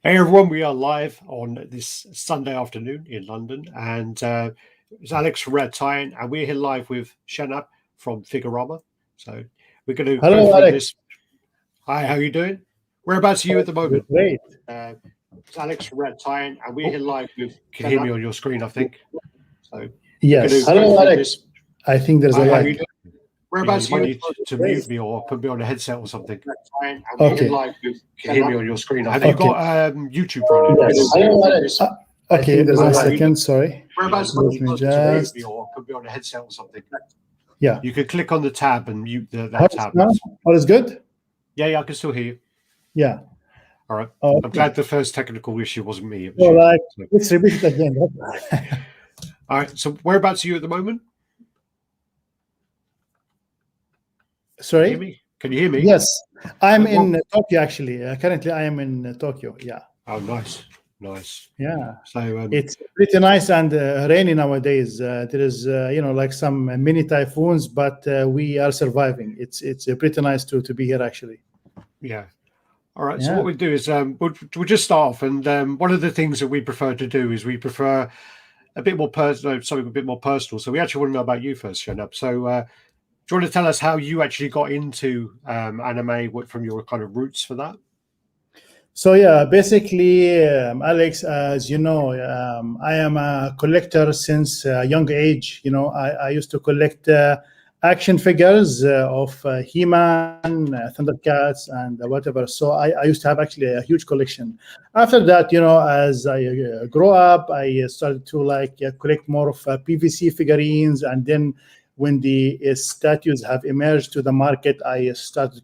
Hey everyone, we are live on this Sunday afternoon in London, and it's Alex from RaddTitan, and we're here live with Shanab from Figurama. So we're going to go Hello, through Alex. this. Hi, how are you doing? Whereabouts are you at the moment? Great. It's Alex from RaddTitan, and we're here live with. Can Shanab. hear me on your screen, I think. So Yes. Hello, Alex. I think there's a Hi, how are lag. you doing? Whereabouts you need to mute me or put me on a headset or something. Okay. Can hear me on your screen. Have you got YouTube running? Yes. Hello, Alex. Okay, there's a second. Sorry. Whereabouts Let you me need to just. mute me or put me on a headset or something. Yeah. You could click on the tab and mute that How is tab. now? All is good? Yeah, I can still hear you. Yeah. All right. Okay. I'm glad the first technical issue wasn't me. It was All you. right. So. Let's repeat it again. All right. So whereabouts are you at the moment? Sorry? Can you hear me? Yes. I'm in Tokyo, actually. Currently, I am in Tokyo. Yeah. Oh, nice. Yeah. So it's pretty nice and rainy nowadays. There is, like some mini typhoons, but we are surviving. It's pretty nice to be here, actually. Yeah. All right. Yeah. So what we do is we'll just start off, and one of the things that we prefer to do is we prefer a bit more personal, something a bit more personal. So we actually want to know about you first, Shanab. So do you want to tell us how you actually got into anime, from your kind of roots for that? So yeah, basically, Alex, as you know, I am a collector since a young age. I used to collect action figures of He-Man, Thundercats, and whatever. So I used to have actually a huge collection. After that, as I grew up, I started to collect more of PVC figurines, and then when the statues have emerged to the market, I started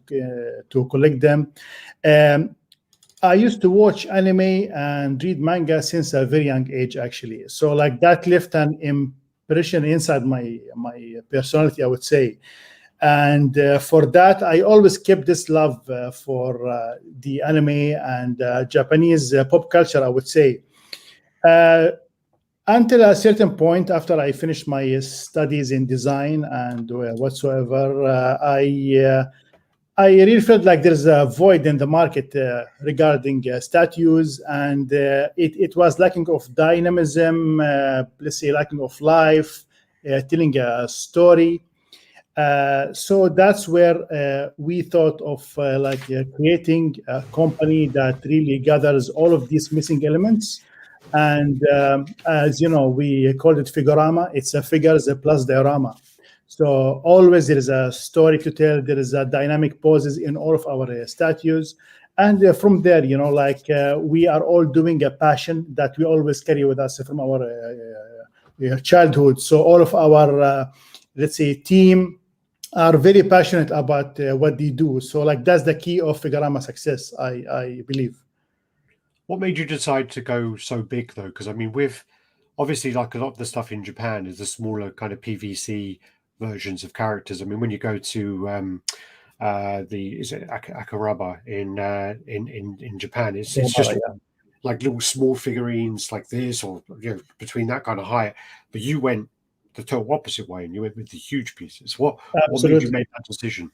to collect them. I used to watch anime and read manga since a very young age, actually. So that left an impression inside my personality, I would say. And for that, I always kept this love for the anime and Japanese pop culture, I would say. Until a certain point, after I finished my studies in design and whatsoever, I really felt like there's a void in the market regarding statues, and it was lacking of dynamism, let's say lacking of life, telling a story. So that's where we thought of creating a company that really gathers all of these missing elements. And as you know, we called it Figurama. It's a figures plus diorama. So always there is a story to tell. There is a dynamic poses in all of our statues. And from there, we are all doing a passion that we always carry with us from our childhood. So all of our, let's say, team are very passionate about what they do. So that's the key of Figurama success, I believe. What made you decide to go so big, though? Because I mean, with obviously a lot of the stuff in Japan is the smaller kind of PVC versions of characters. I mean, when you go to is it Akaraba in Japan, it's just like little small figurines like this, or between that kind of height. But you went the total opposite way, and you went with the huge pieces. What made you make that decision?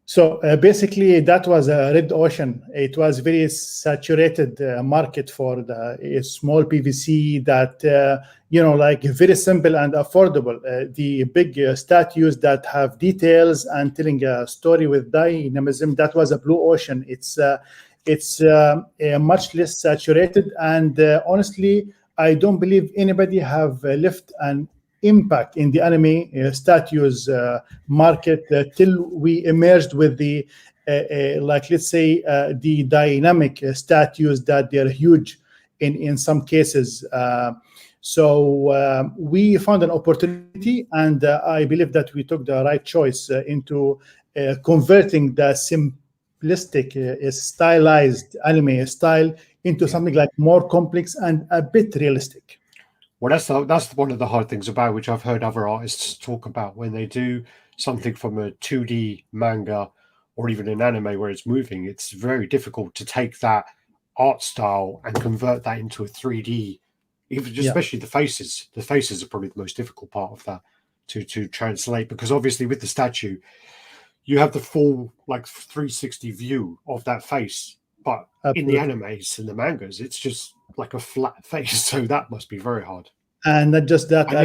So basically, that was a red ocean. It was very saturated market for the small PVC that, very simple and affordable. The big statues that have details and telling a story with dynamism, that was a blue ocean. It's much less saturated. And honestly, I don't believe anybody have left an impact in the anime statues market till we emerged with the let's say the dynamic statues that they're huge in some cases. So we found an opportunity, and I believe that we took the right choice into converting the simplistic stylized anime style into something like more complex and a bit realistic. Well, that's one of the hard things about, which I've heard other artists talk about when they do something from a 2D manga or even an anime where it's moving. It's very difficult to take that art style and convert that into a 3D. Even especially the faces. The faces are probably the most difficult part of that to translate, because obviously with the statue, you have the full 360 view of that face. But in the Absolutely. animes and the mangas, it's just like a flat face. So that must be very hard. And not just that, And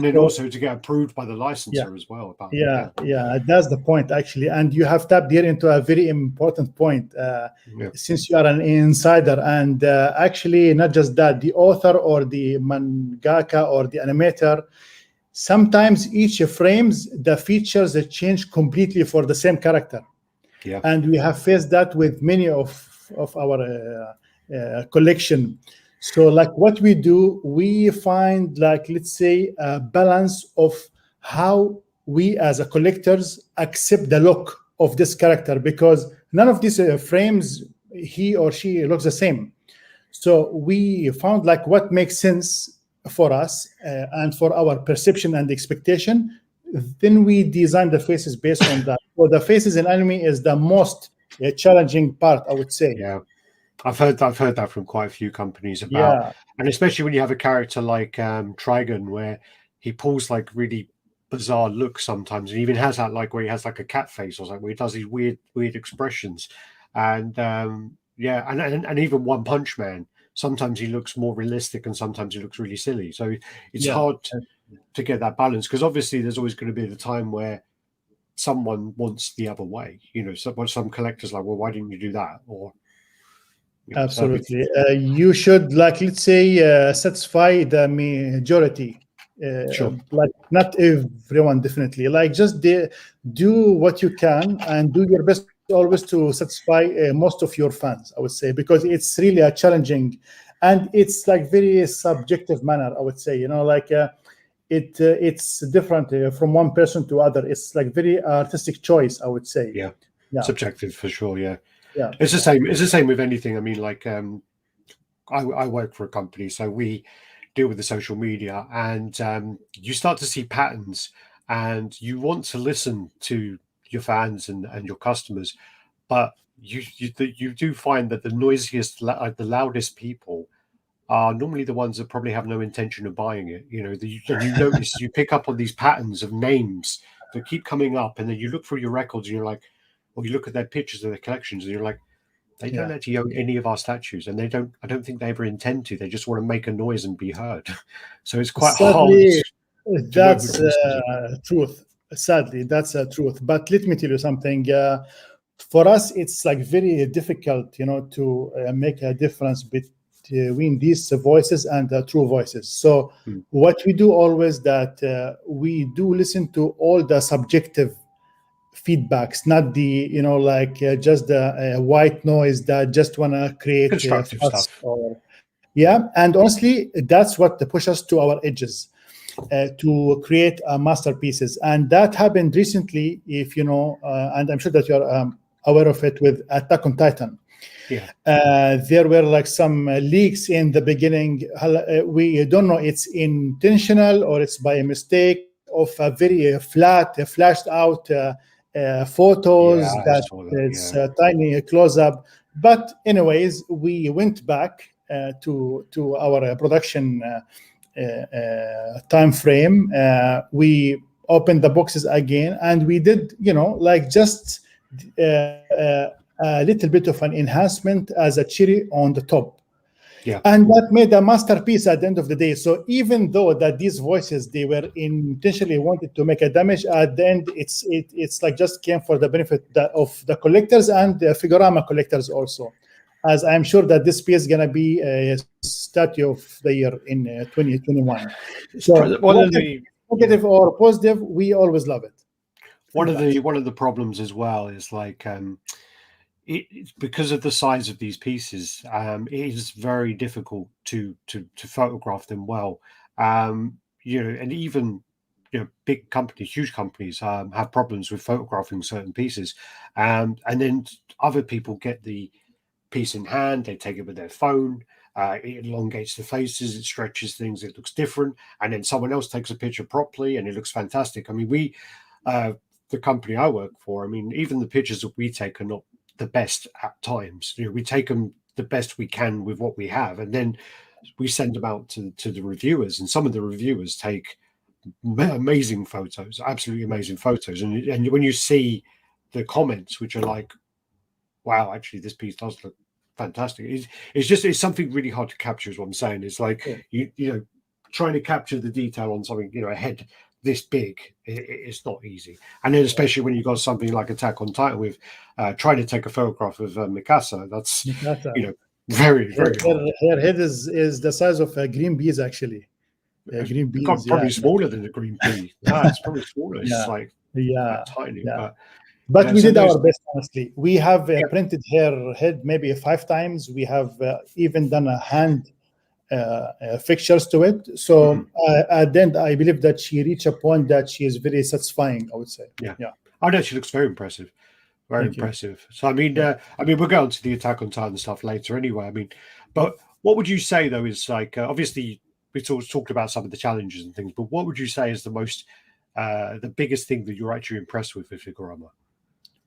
then Alex. also to get approved by the Yeah, licensor as well. About yeah, yeah. That's the point, actually. And you have tapped here into a very important point. yeah, Since you are an insider, and actually, not just that, the author or the mangaka or the animator, sometimes each frames the features that change completely for the same character. yeah, And we have faced that with many of our collection. So like what we do, we find, like, let's say, a balance of how we as a collectors accept the look of this character, because none of these frames he or she looks the same. So we found like what makes sense for us and for our perception and expectation. Then we design the faces based on that. So the faces in anime is the most challenging part, I would say. yeah. I've heard that from quite a few companies about, Yeah, and especially when you have a character like Trigon, where he pulls like really bizarre looks sometimes, and even has that like where he has like a cat face or something, where he does these weird expressions, and yeah, and even One Punch Man, sometimes he looks more realistic, and sometimes he looks really silly. So it's yeah. hard to get that balance, because obviously there's always going to be the time where someone wants the other way. You know, some collectors like, well, why didn't you do that? Or so it's Absolutely. You should, like, let's say, satisfy the majority. sure. Like, not everyone, definitely. Like, just do what you can and do your best always to satisfy most of your fans, I would say, because it's really a challenging, and it's like very subjective manner, I would say. Like it's different from one person to other. It's like very artistic choice, I would say. Yeah, Yeah, subjective for sure. Yeah, yeah, it's the yeah. same. It's the same with anything. I mean, like I work for a company, so we deal with the social media, and you start to see patterns, and you want to listen to your fans and your customers, but you do find that the noisiest, the loudest people are normally the ones that probably have no intention of buying it. You know, and you notice, you pick up on these patterns of names that keep coming up, and then you look through your records, and you're like, or you look at their pictures of their collections, and you're like, they don't Yeah. actually own any of our statues, and they don't. I don't think they ever intend to. They just want to make a noise and be heard. So it's quite hard Sadly, to know who that's to listen to. truth. Sadly, that's a truth. But let me tell you something. For us, it's like very difficult, to make a difference between these voices and the true voices. So, Hmm. what we do always, that we do listen to all the subjective feedbacks, not the like just the white noise that just want to create Constructive fuss. stuff. Or yeah, and honestly, that's what push us to our edges, to create masterpieces. And that happened recently, if you know, and I'm sure that you're aware of it, with Attack on Titan. Yeah, There were like some leaks in the beginning. We don't know it's intentional or it's by a mistake, of a very flat, flashed out yeah, photos I that saw that. it's Yeah, a tiny close up. But anyways, we went back to our production time frame. We opened the boxes again, and we did, like, just a little bit of an enhancement as a cherry on the top, yeah, and that made a masterpiece at the end of the day. So even though that these voices, they were intentionally wanted to make a damage, at the end it's like just came for the benefit of the collectors and the Figurama collectors also, as I'm sure that this piece is going to be a statue of the year in 2021. So one of whether the yeah. negative or positive, we always love it. Feedbacks. One of the problems as well is like it's because of the size of these pieces. It is very difficult to photograph them well. And even big companies, huge companies, have problems with photographing certain pieces, and then other people get the piece in hand, they take it with their phone. It elongates the faces, it stretches things, it looks different, and then someone else takes a picture properly, and it looks fantastic. I mean, uh, the company I work for, I mean, even the pictures that we take are not the best at times. We take them the best we can with what we have, and then we send them out to the reviewers, and some of the reviewers take amazing photos, absolutely amazing photos, and when you see the comments, which are like, wow, actually this piece does look fantastic. It's something really hard to capture. Is what I'm saying. It's like you know trying to capture the detail on something a head this big. It's not easy, and then especially when you got something like Attack on Titan with trying to take a photograph of Mikasa. That's very hard. Her head is the size of green peas actually. Green beans, probably smaller than a green pea. No, it's probably smaller. It's like tiny, but we did our best. Honestly, we have printed her head maybe 5 times. We have even done a hand fixtures to it. So at the end, I believe that she reached a point that she is very satisfying. I would say. Yeah. I know she looks very impressive. Very impressive. So I mean, we'll go on to the Attack on Titan stuff later anyway. I mean, but what would you say though is like obviously we talked about some of the challenges and things, but what would you say is the biggest thing that you're actually impressed with Figurama?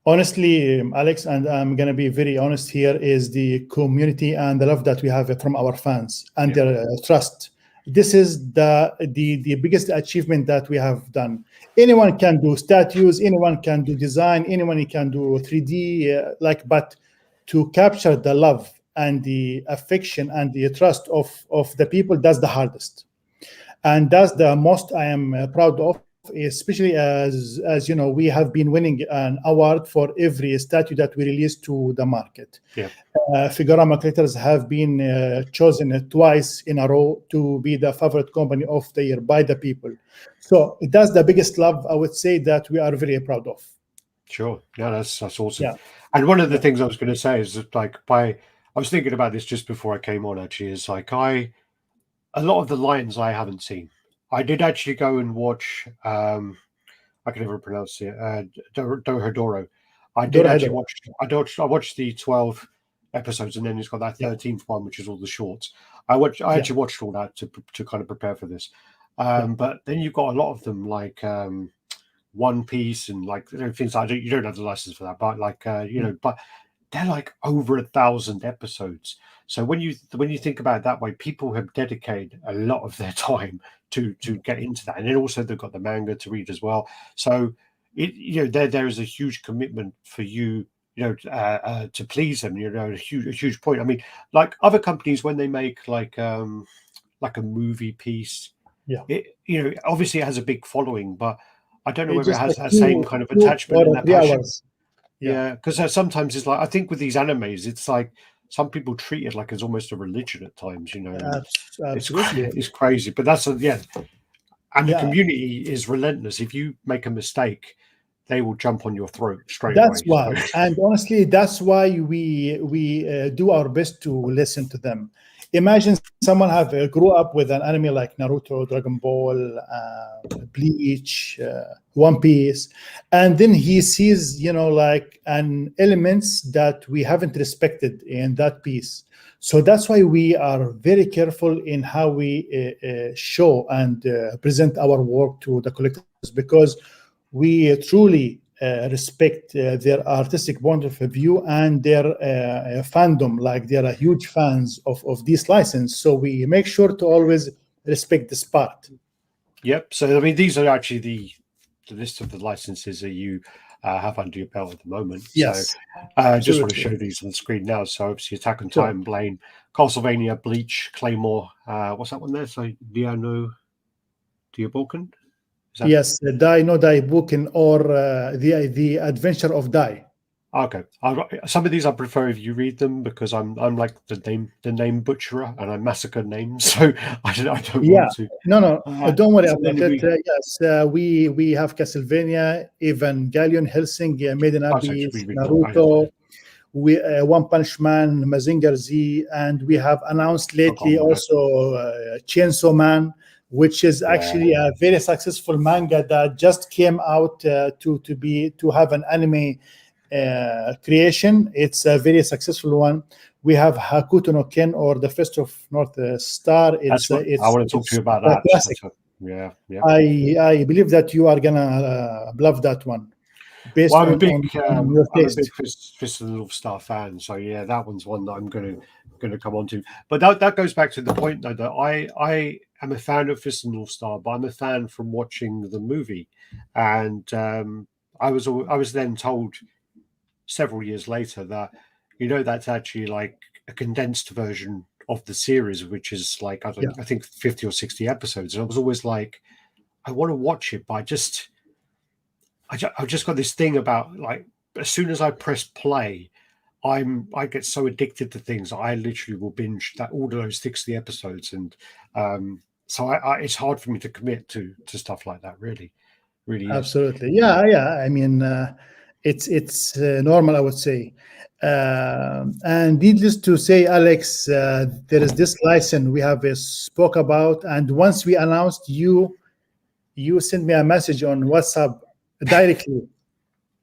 Honestly, Alex, and I'm gonna be very honest here, is the community and the love that we have from our fans and their trust. This is the biggest achievement that we have done. Anyone can do statues, anyone can do design, anyone can do 3D, but to capture the love and the affection and the trust of the people, that's the hardest. And that's the most I am proud of, especially as you know, we have been winning an award for every statue that we release to the market. Figurama creators have been chosen twice in a row to be the favorite company of the year by the people. So that's the biggest love, I would say, that we are very proud of. Sure. Yeah, that's awesome. And one of the things I was going to say is that I was thinking about this just before I came on actually, is like a lot of the lines I haven't seen. I did actually go and watch I can never pronounce it, Dorohedoro. I did actually watch I watched the 12 episodes, and then it's got that 13th one, which is all the shorts. I actually watched all that to kind of prepare for this. But then you've got a lot of them like One Piece and like things like you don't have the license for that, but like but they're like over 1,000 episodes. So when you think about it that way, people have dedicated a lot of their time to get into that, and then also they've got the manga to read as well. So there is a huge commitment for you, to please them. A huge point. I mean, like other companies when they make like a movie piece, it obviously it has a big following, but I don't know whether it has that same kind of attachment and that passion. Because sometimes it's like I think with these animes, it's like some people treat it like it's almost a religion at times. It's crazy. But that's and the community is relentless. If you make a mistake, they will jump on your throat straight away. That's why, and honestly, that's why we do our best to listen to them. Imagine someone grew up with an anime like Naruto, Dragon Ball, Bleach, One Piece, and then he sees, like an elements that we haven't respected in that piece. So that's why we are very careful in how we show and present our work to the collectors, because we truly respect their artistic point of view and their fandom. Like they are huge fans of this license, so we make sure to always respect this part. Yep. So I mean, these are actually the list of the licenses that you have under your belt at the moment. Yes. So I just want to show these on the screen now. So obviously Attack on Titan, Blaine, Castlevania, Bleach, Claymore. What's that one there? So Diano Diabolkan? Yes, Dai no Daibuken, or the Adventure of Dai. Okay, some of these I prefer if you read them, because I'm like the name butcherer and I massacre names, so I don't want to. No, don't worry about it. Yes, we have Castlevania, Evangelion, Hellsing, Maiden Abyss, Naruto, One Punch Man, Mazinger Z, and we have announced lately also Chainsaw Man, which is actually a very successful manga that just came out to have an anime creation. It's a very successful one. We have Hakuto no Ken, or the Fist of North Star. I want to talk to you about that. Classic. I believe that you are gonna love that one. I'm a big Fist of the North Star fan, so that one's one that I'm going to come on to. But that goes back to the point though, that I am a fan of Fist of the North Star, but I'm a fan from watching the movie, and I was then told several years later that that's actually like a condensed version of the series, which is like, I think 50 or 60 episodes. And I was always like, I want to watch it, but I've just got this thing about, like, as soon as I press play, I get so addicted to things. I literally will binge all of those 60 episodes, and so it's hard for me to commit to stuff like that. Really is. Absolutely, yeah. I mean, it's normal, I would say. And needless to say, Alex, there is this license we have spoke about, and once we announced, you sent me a message on WhatsApp directly.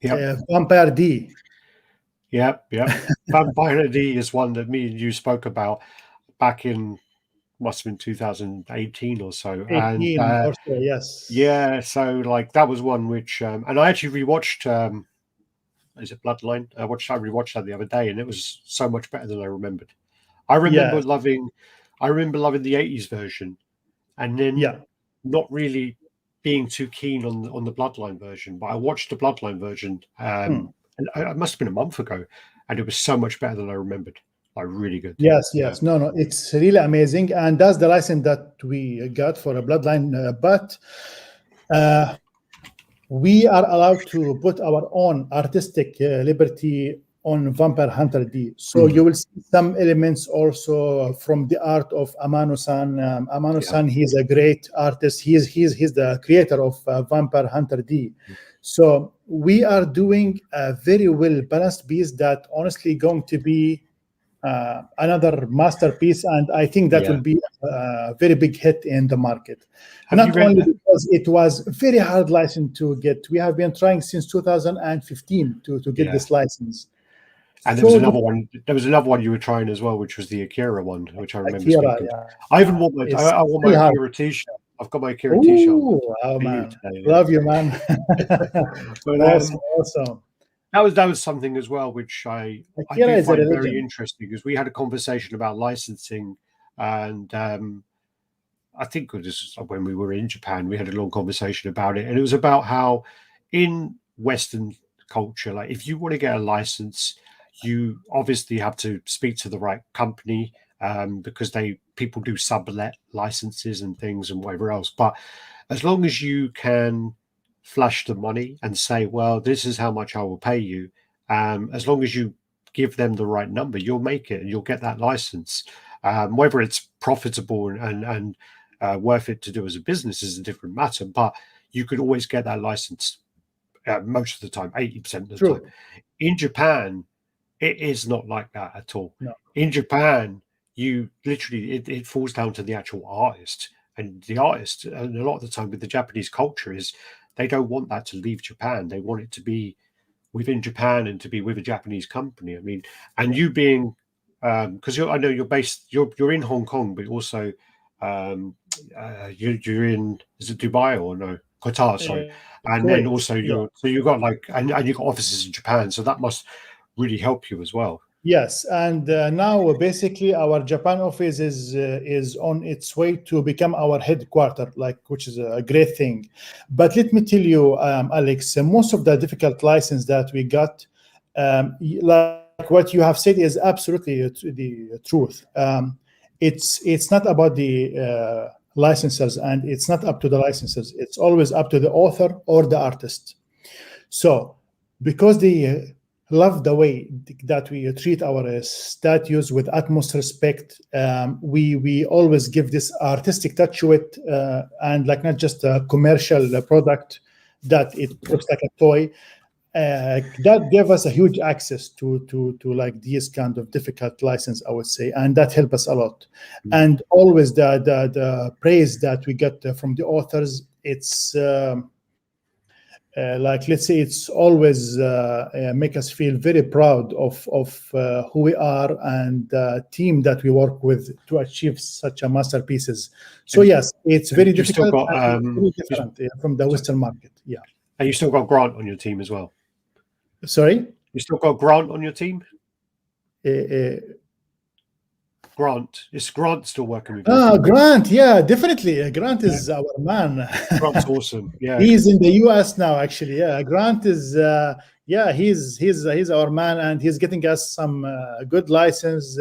Vampire D. Yep. Vampire D is one that me and you spoke about back in, must have been 2018 or so. 18 or so, yes. Yeah, so like that was one which, and I actually rewatched. Is it Bloodline? I rewatched that the other day, and it was so much better than I remembered. I remember loving the 80s version, and then not really being too keen on the Bloodline version. But I watched the Bloodline version, and it must have been a month ago, and it was so much better than I remembered. Like, really good. Yes. No, it's really amazing, and that's the license that we got for a Bloodline. But we are allowed to put our own artistic liberty on Vampire Hunter D. So you will see some elements also from the art of Amano-san. Amano-san, he's a great artist. He's the creator of Vampire Hunter D. So we are doing a very well balanced piece that honestly going to be another masterpiece, and I think that will be a very big hit in the market. Not only because it was very hard license to get. We have been trying since 2015 to get this license. And there was another one. There was another one you were trying as well, which was the Akira one, which I remember. I even want my Akira T-shirt. I've got my Akira T-shirt. Oh man, love you, man. But awesome. That was something as well, which I do find very interesting, because we had a conversation about licensing, and I think this is when we were in Japan. We had a long conversation about it, and it was about how in Western culture, like if you want to get a license, you obviously have to speak to the right company, because people do sublet licenses and things and whatever else. But as long as you can flash the money and say, well, this is how much I will pay you, as long as you give them the right number, you'll make it and you'll get that license. Whether it's profitable and worth it to do as a business is a different matter, but you could always get that license most of the time, 80% of the time. In Japan, it is not like that at all. No. In Japan, you literally, it falls down to the actual artist, and the artist, and a lot of the time with the Japanese culture, is they don't want that to leave Japan. They want it to be within Japan and to be with a Japanese company. I mean, and you being, because I know you're in Hong Kong, but also you're in, is it Dubai or no? Qatar, sorry. And then also you've got like, and you've got offices in Japan, so that must really help you as well. Yes, and now basically our Japan office is on its way to become our headquarter, which is a great thing. But let me tell you, Alex, most of the difficult license that we got, like what you have said, is absolutely the truth. It's not about the licensors, and it's not up to the licensors. It's always up to the author or the artist. So because they love the way that we treat our statues with utmost respect, we always give this artistic touch to it, and like not just a commercial product that it looks like a toy. That gave us a huge access to like these kind of difficult license, I would say, and that helped us a lot. And always the praise that we get from the authors, it's like, let's say, it's always make us feel very proud of who we are and the team that we work with to achieve such a masterpieces. So yes, it's very difficult, very different from the Western market. Yeah. And you still got Grant on your team as well. Sorry? You still got Grant on your team? Grant. Is Grant still working with you? Grant, yeah, definitely. Grant is our man. Grant's awesome. Yeah. He's in the US now, actually. Yeah, Grant is yeah, he's our man, and he's getting us some good license,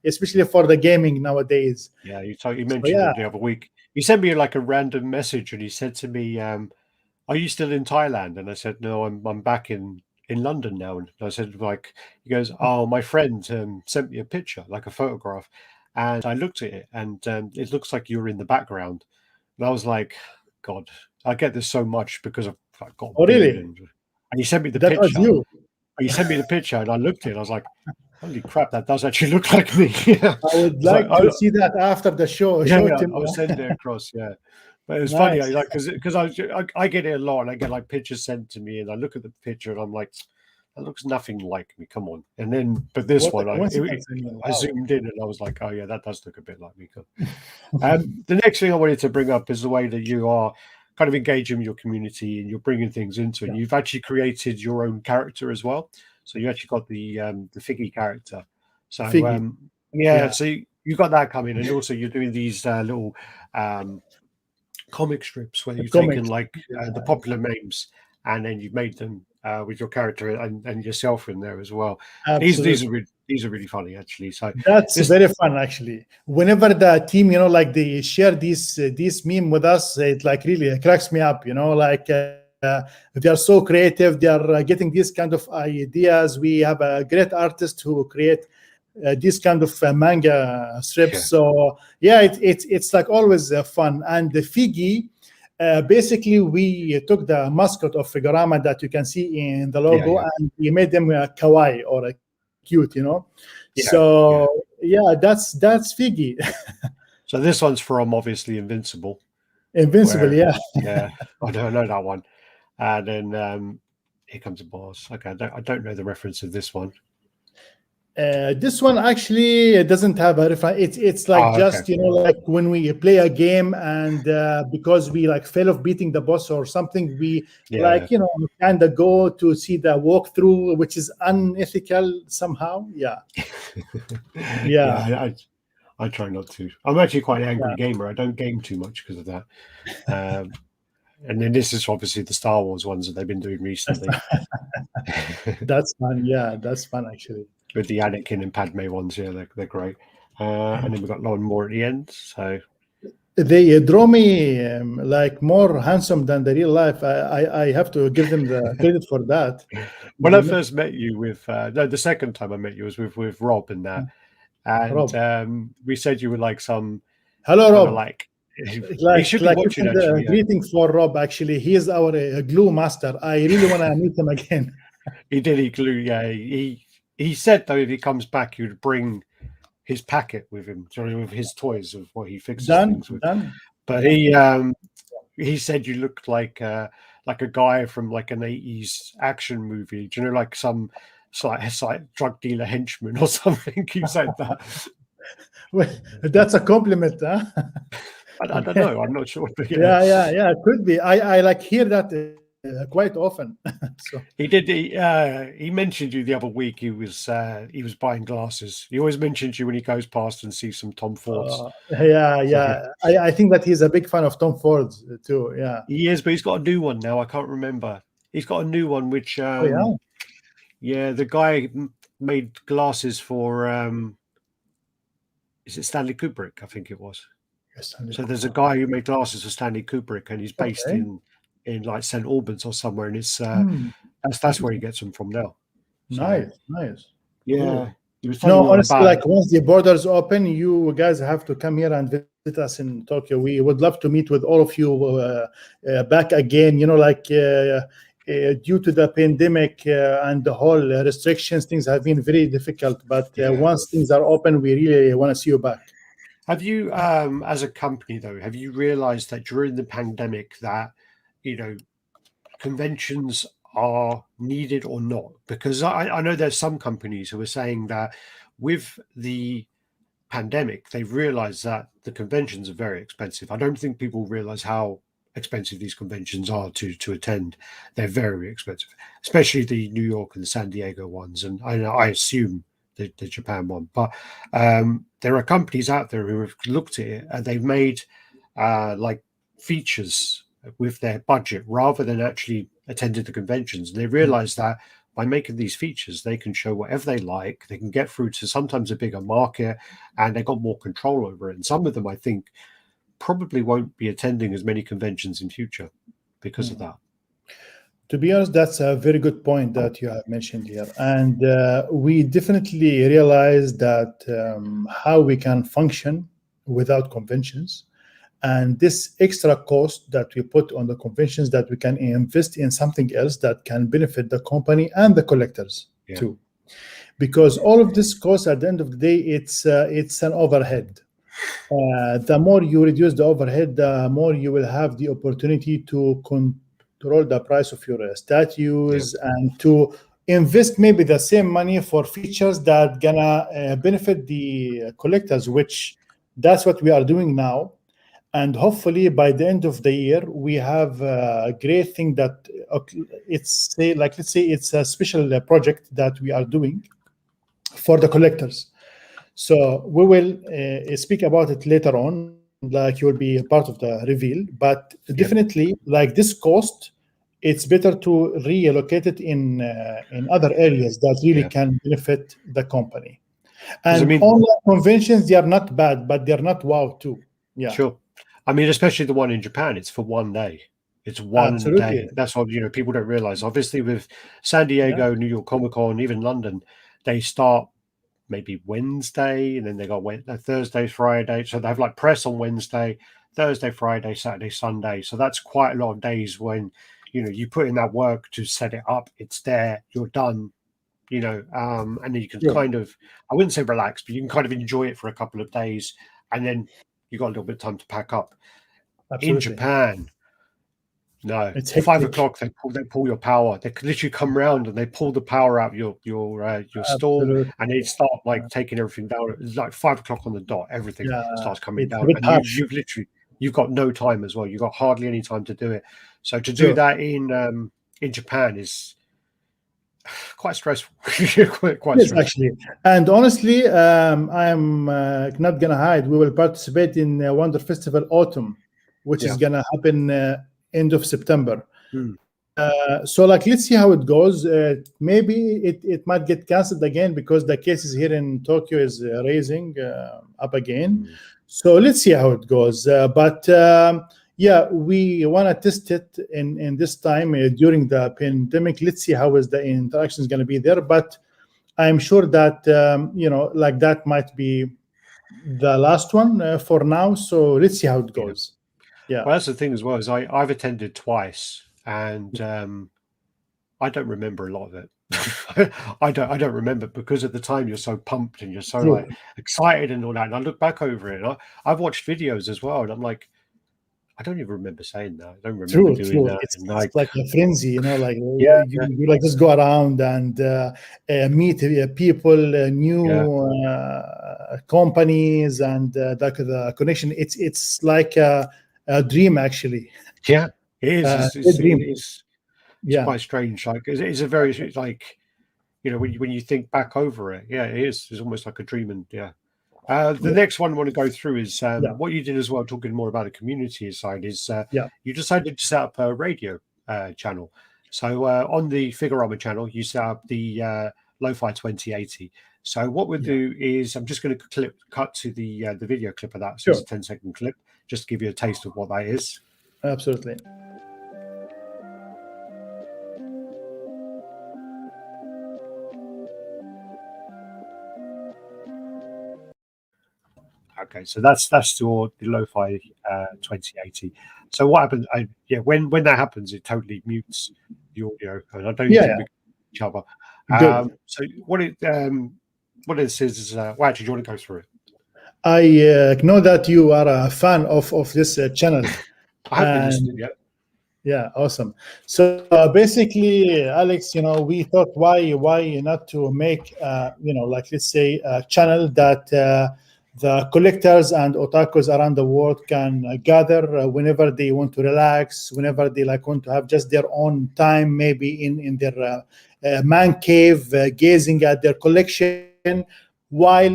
especially for the gaming nowadays. Yeah, you So mentioned yeah, him the other week. He sent me like a random message, and he said to me, "Are you still in Thailand?" And I said, "No, I'm back in London now." And I said, like, he goes, "Oh, my friend sent me a picture, like a photograph," and I looked at it, and it looks like you're in the background. And I was like, God, I get this so much because I've got a oh beard, really? and he sent me the That was picture. you. He sent me the picture, and I looked at it. I was like, holy crap, that does actually look like me. Yeah, I would it's like, like to see that after the show. yeah, Show it yeah, to I was me. sending it across. Yeah, but it's funny, Nice. like because I get it a lot, and I get like pictures sent to me, and I look at the picture, and I'm like, that looks nothing like me. Come on. And then, but this What a one, coincidence! I mean, I wow. zoomed in, and I was like, oh yeah, that does look a bit like me. The next thing I wanted to bring up is the way that you are kind of engaging your community and you're bringing things into it. Yeah. You've actually created your own character as well. So you actually got the Figgy character. So Figgy. yeah, Yeah. so you got that coming, and also you're doing these little um, comic strips where you've taken Comics. like the popular names and then you've made them with your character and yourself in there as well. Absolutely. These are really funny actually. So That's this very fun, actually. Whenever the team, like they share this meme with us, it like really cracks me up. Like they are so creative. They are getting these kind of ideas. We have a great artist who create this kind of manga strips. yeah So yeah, it's like always fun. And the Figgy, basically, we took the mascot of Figurama that you can see in the yeah logo, yeah and we made them kawaii or cute. yeah yeah. So yeah, that's Figgy. So this one's from obviously Invincible, Invincible, where yeah. yeah, I know that one. And then here comes a boss. Okay, I don't know the reference of this one. This one actually doesn't have a reference. It's like Oh, okay. just like when we play a game and because we like fail of beating the boss or something, we Yeah, like kind of go to see the walkthrough, which is unethical somehow. Yeah, yeah, yeah. I try not to. I'm actually quite an angry yeah. gamer. I don't game too much because of that. Um, and then this is obviously the Star Wars ones that they've been doing recently That's fun. Yeah, that's fun actually. with the Anakin and Padme ones. Yeah, they're great. And then we've got Lauren Moore at the end. So They draw me like more handsome than the real life. I have to give them the credit for that. when I first met you with no, the second time I met you was with Rob and that, and Rob, we said you were like some hello, kind of Rob. like he Like should be you watching send a actually. Yeah. greeting for Rob. Actually, he is our glue master. I really want to meet him again. He did. He glue. Yeah. He said though if he comes back, he would bring his packet with him, with his toys of what he fixes Done, things with. done. But he said you looked like a guy from like an 80s action movie. Do you know, like some like drug dealer henchman or something? He said that. Well, that's a compliment, huh? I don't know. I'm not sure. But Yeah. It could be. I like hear that quite often. So he did. He mentioned you the other week. He was buying glasses. He always mentions you when he goes past and sees some Tom Fords. yeah. I think that he's a big fan of Tom Ford too. Yeah. He is, but he's got a new one now. I can't remember. He's got a new one, which Oh yeah, the guy made glasses for is it Stanley Kubrick? I think it was. Yes. So there's a guy who made glasses for Stanley Kubrick, and he's based Okay. in like St Albans or somewhere, and it's Hmm. that's where he gets them from now. So, Nice. yeah, Cool. he was telling me all Honestly, about like it. once the borders open, you guys have to come here and visit us in Tokyo. We would love to meet with all of you back again. Due to the pandemic and the whole restrictions, things have been very difficult. But once things are open, we really want to see you back. Have you, as a company though, have you realized that during the pandemic that, conventions are needed or not? Because I know there's some companies who are saying that with the pandemic, they've realized that the conventions are very expensive. I don't think people realize how expensive these conventions are to attend. They're very expensive, especially the New York and the San Diego ones. And I assume the Japan one. But there are companies out there who have looked at it and they've made like features with their budget rather than actually attended the conventions. And they realized that by making these features, they can show whatever they like. They can get through to sometimes a bigger market, and they got more control over it. And some of them, I think, probably won't be attending as many conventions in future because of that. To be honest, that's a very good point that you have mentioned here. And we definitely realize that how we can function without conventions, and this extra cost that we put on the conventions, that we can invest in something else that can benefit the company and the collectors too. Because all of this cost, at the end of the day, it's an overhead. The more you reduce the overhead, the more you will have the opportunity to control the price of your statues and to invest maybe the same money for features that gonna benefit the collectors, which that's what we are doing now. And hopefully by the end of the year, we have a great thing that let's say it's a special project that we are doing for the collectors. So we will speak about it later on, like you will be a part of the reveal. But definitely, like this cost, it's better to reallocate it in other areas that really can benefit the company. And online conventions, they are not bad, but they're not wow too. Yeah, sure. I mean, especially the one in Japan, it's for one day. It's one day. That's what, people don't realize. Obviously, with San Diego, New York Comic Con, even London, they start maybe Wednesday, and then they got Thursday, Friday. So they have like press on Wednesday, Thursday, Friday, Saturday, Sunday. So that's quite a lot of days when, you put in that work to set it up. It's there, you're done, and then you can kind of, I wouldn't say relax, but you can kind of enjoy it for a couple of days, and then you got a little bit of time to pack up. Absolutely. In Japan, no, it's 5 o'clock. They pull your power. They literally come around and they pull the power out of your stall, and they start like taking everything down. It's like 5 o'clock on the dot. Everything starts coming down, and you've got no time as well. You've got hardly any time to do it. So to do that in Japan is quite stressful. quite stressful. Actually. And honestly, I'm not gonna hide. We will participate in Wonder Festival Autumn, which is gonna happen end of September. So let's see how it goes. Maybe it might get canceled again because the cases here in Tokyo is raising up again. So let's see how it goes. But we want to test it in this time during the pandemic. Let's see how is the interaction is going to be there. But I'm sure that that might be the last one for now. So let's see how it goes. Yeah. Well, that's the thing as well, is I've attended twice, and I don't remember a lot of it. I don't remember, because at the time you're so pumped and you're so excited and all that. And I look back over it, and I've watched videos as well, and I'm like, I don't even remember saying that. I don't remember doing that. It's like a frenzy, you like just go around and meet people, new companies, and the connection. It's like a dream, actually. Yeah, it is. It's quite strange. Like it's a very when you think back over it, it is. It's almost like a dream, and the next one I want to go through is what you did as well, talking more about the community side, is you decided to set up a radio channel. So on the Figurama channel, you set up the Lo-Fi 2080. So what we'll do is I'm just going to cut to the video clip of that. So it's a 10-second clip, just to give you a taste of what that is. Absolutely. Okay, so that's the Lo-Fi 2080. So what happens? When that happens, it totally mutes the audio, and I don't think we each other. So what it says is, actually, do you want to go through it? I know that you are a fan of this channel. I haven't listened yet. Yeah, awesome. So basically, Alex, we thought why not to make let's say a channel that the collectors and otakus around the world can gather whenever they want to relax, whenever they want to have just their own time, maybe in their man cave, gazing at their collection, while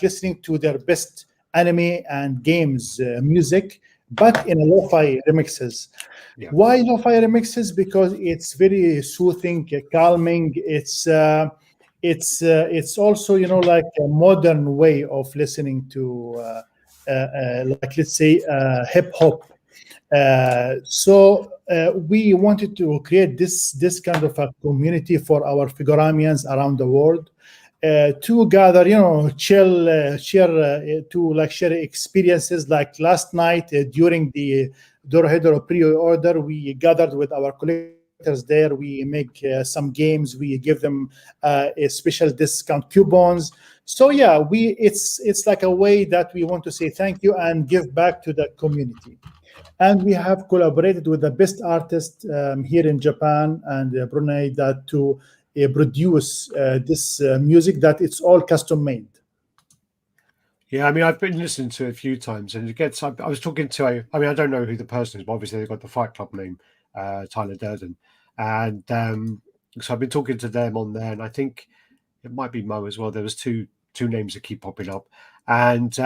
listening to their best anime and games music but in a lo-fi remixes. Yeah. Why lo-fi remixes? Because it's very soothing, calming. It's also, you know, like a modern way of listening to, like, let's say, hip hop. So we wanted to create this kind of a community for our Figuramians around the world, to gather, you know, chill, share, to like share experiences. Like last night, during the Dorohedoro pre-order, we gathered with our collectors there. We make some games. We give them a special discount coupons. So yeah, it's like a way that we want to say thank you and give back to the community. And we have collaborated with the best artists here in Japan and Brunei that to produce this music that it's all custom made. Yeah, I mean, I've been listening to it a few times, and it gets. I was talking to I mean, I don't know who the person is, but obviously they've got the Fight Club name, Tyler Durden, and so I've been talking to them on there, and I think it might be Mo as well. There was two names that keep popping up, and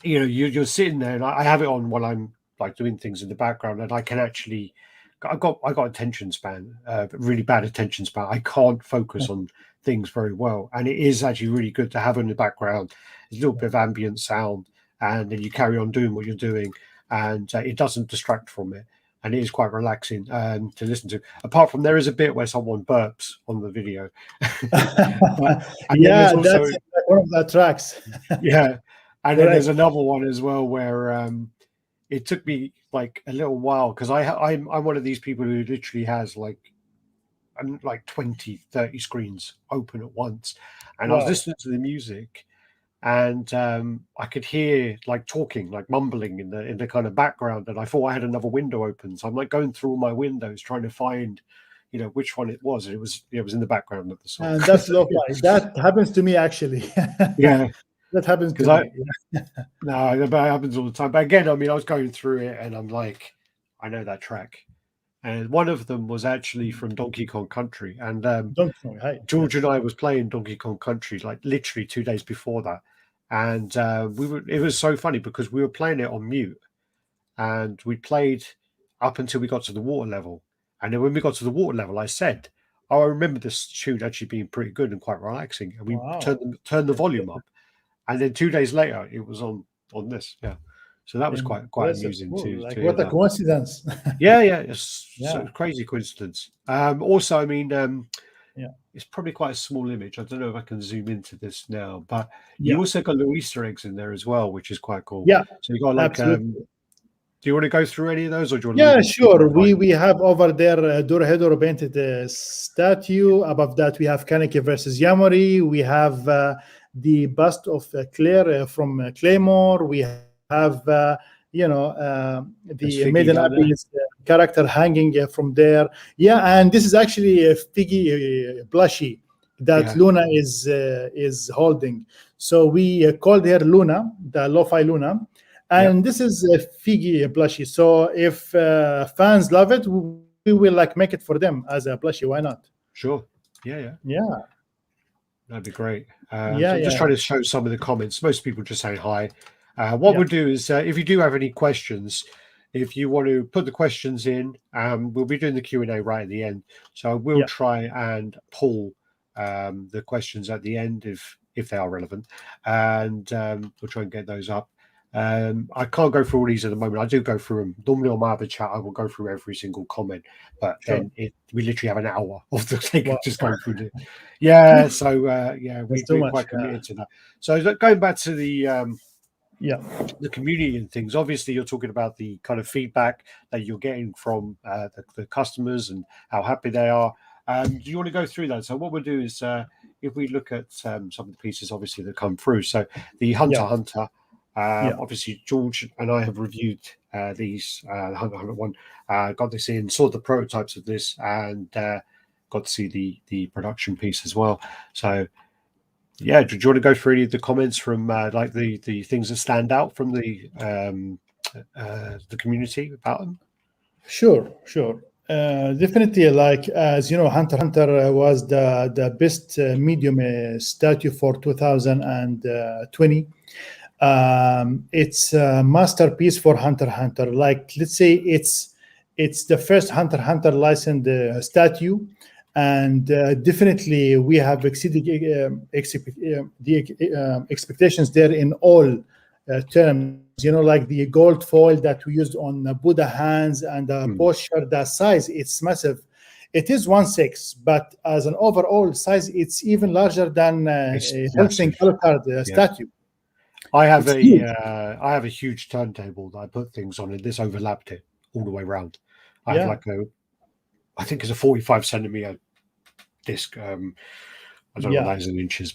you know, you're sitting there, and I have it on while I'm like doing things in the background, and I can actually. I got attention span, really bad attention span. I can't focus on things very well, and it is actually really good to have in the background a little bit of ambient sound, and then you carry on doing what you're doing, and it doesn't distract from it, and it is quite relaxing to listen to. Apart from there is a bit where someone burps on the video. Yeah, also, that's one of the tracks. Yeah, and then there's another one as well where it took me like a little while, because I'm one of these people who literally has like 20, 30 screens open at once, and I was listening to the music, and I could hear like talking, like mumbling in the kind of background, and I thought I had another window open, so I'm like going through all my windows trying to find, you know, which one it was, and it was in the background of the song. And that's lo-fi. That happens to me actually. Yeah. That happens to me. No, that happens all the time. But again, I mean, I was going through it, and I'm like, I know that track. And one of them was actually from Donkey Kong Country. And George and I was playing Donkey Kong Country like literally 2 days before that. And it was so funny because we were playing it on mute, and we played up until we got to the water level. And then when we got to the water level, I said, "Oh, I remember this tune actually being pretty good and quite relaxing." And we turned the volume up. And then 2 days later, it was on this. Yeah, so that was quite amusing too. Like, what a coincidence! Yeah, it's a crazy coincidence. Also, I mean, it's probably quite a small image. I don't know if I can zoom into this now, but you also got little Easter eggs in there as well, which is quite cool. Yeah, so you got like. Do you want to go through any of those, or do you want? Yeah, sure. We have over there Dorohedoro painted statue. Above that, we have Kaneki versus Yamori. We have the bust of Claire from Claymore. We have, the Maiden Abbey's character hanging from there. Yeah, and this is actually a Figgy plushie that Luna is holding. So we called her Luna, the lo-fi Luna. And this is a Figgy plushie. So if fans love it, we will like make it for them as a plushie. Why not? Sure. Yeah. That'd be great. I'm just trying to show some of the comments. Most people just say hi. What we'll do is, if you do have any questions, if you want to put the questions in, we'll be doing the Q&A right at the end. So we'll try and pull the questions at the end if they are relevant, and we'll try and get those up. I can't go through all these at the moment. I do go through them. Normally on my other chat, I will go through every single comment, but then we literally have an hour of the thing just going through it. We're quite committed to that. So going back to the community and things, obviously you're talking about the kind of feedback that you're getting from the customers and how happy they are. Do you want to go through that? So what we'll do is if we look at some of the pieces obviously that come through, so the Hunter obviously George and I have reviewed these Hunter one, got this in, saw the prototypes of this, and got to see the production piece as well. So do you want to go through any of the comments from like the things that stand out from the community about them? Sure. Definitely, like, as you know, Hunter was the best medium statue for 2020. It's a masterpiece for Hunter x Hunter. Like, let's say it's the first Hunter x Hunter licensed statue, and definitely we have exceeded the expectations there in all terms. You know, like the gold foil that we used on Buddha hands and the posture, the size, it's massive. It is 1/6, but as an overall size, it's even larger than a Helsing Alucard statue. I have a huge turntable that I put things on, and this overlapped it all the way around. I have I think it's a 45 centimeter disc. I don't know what that is in inches,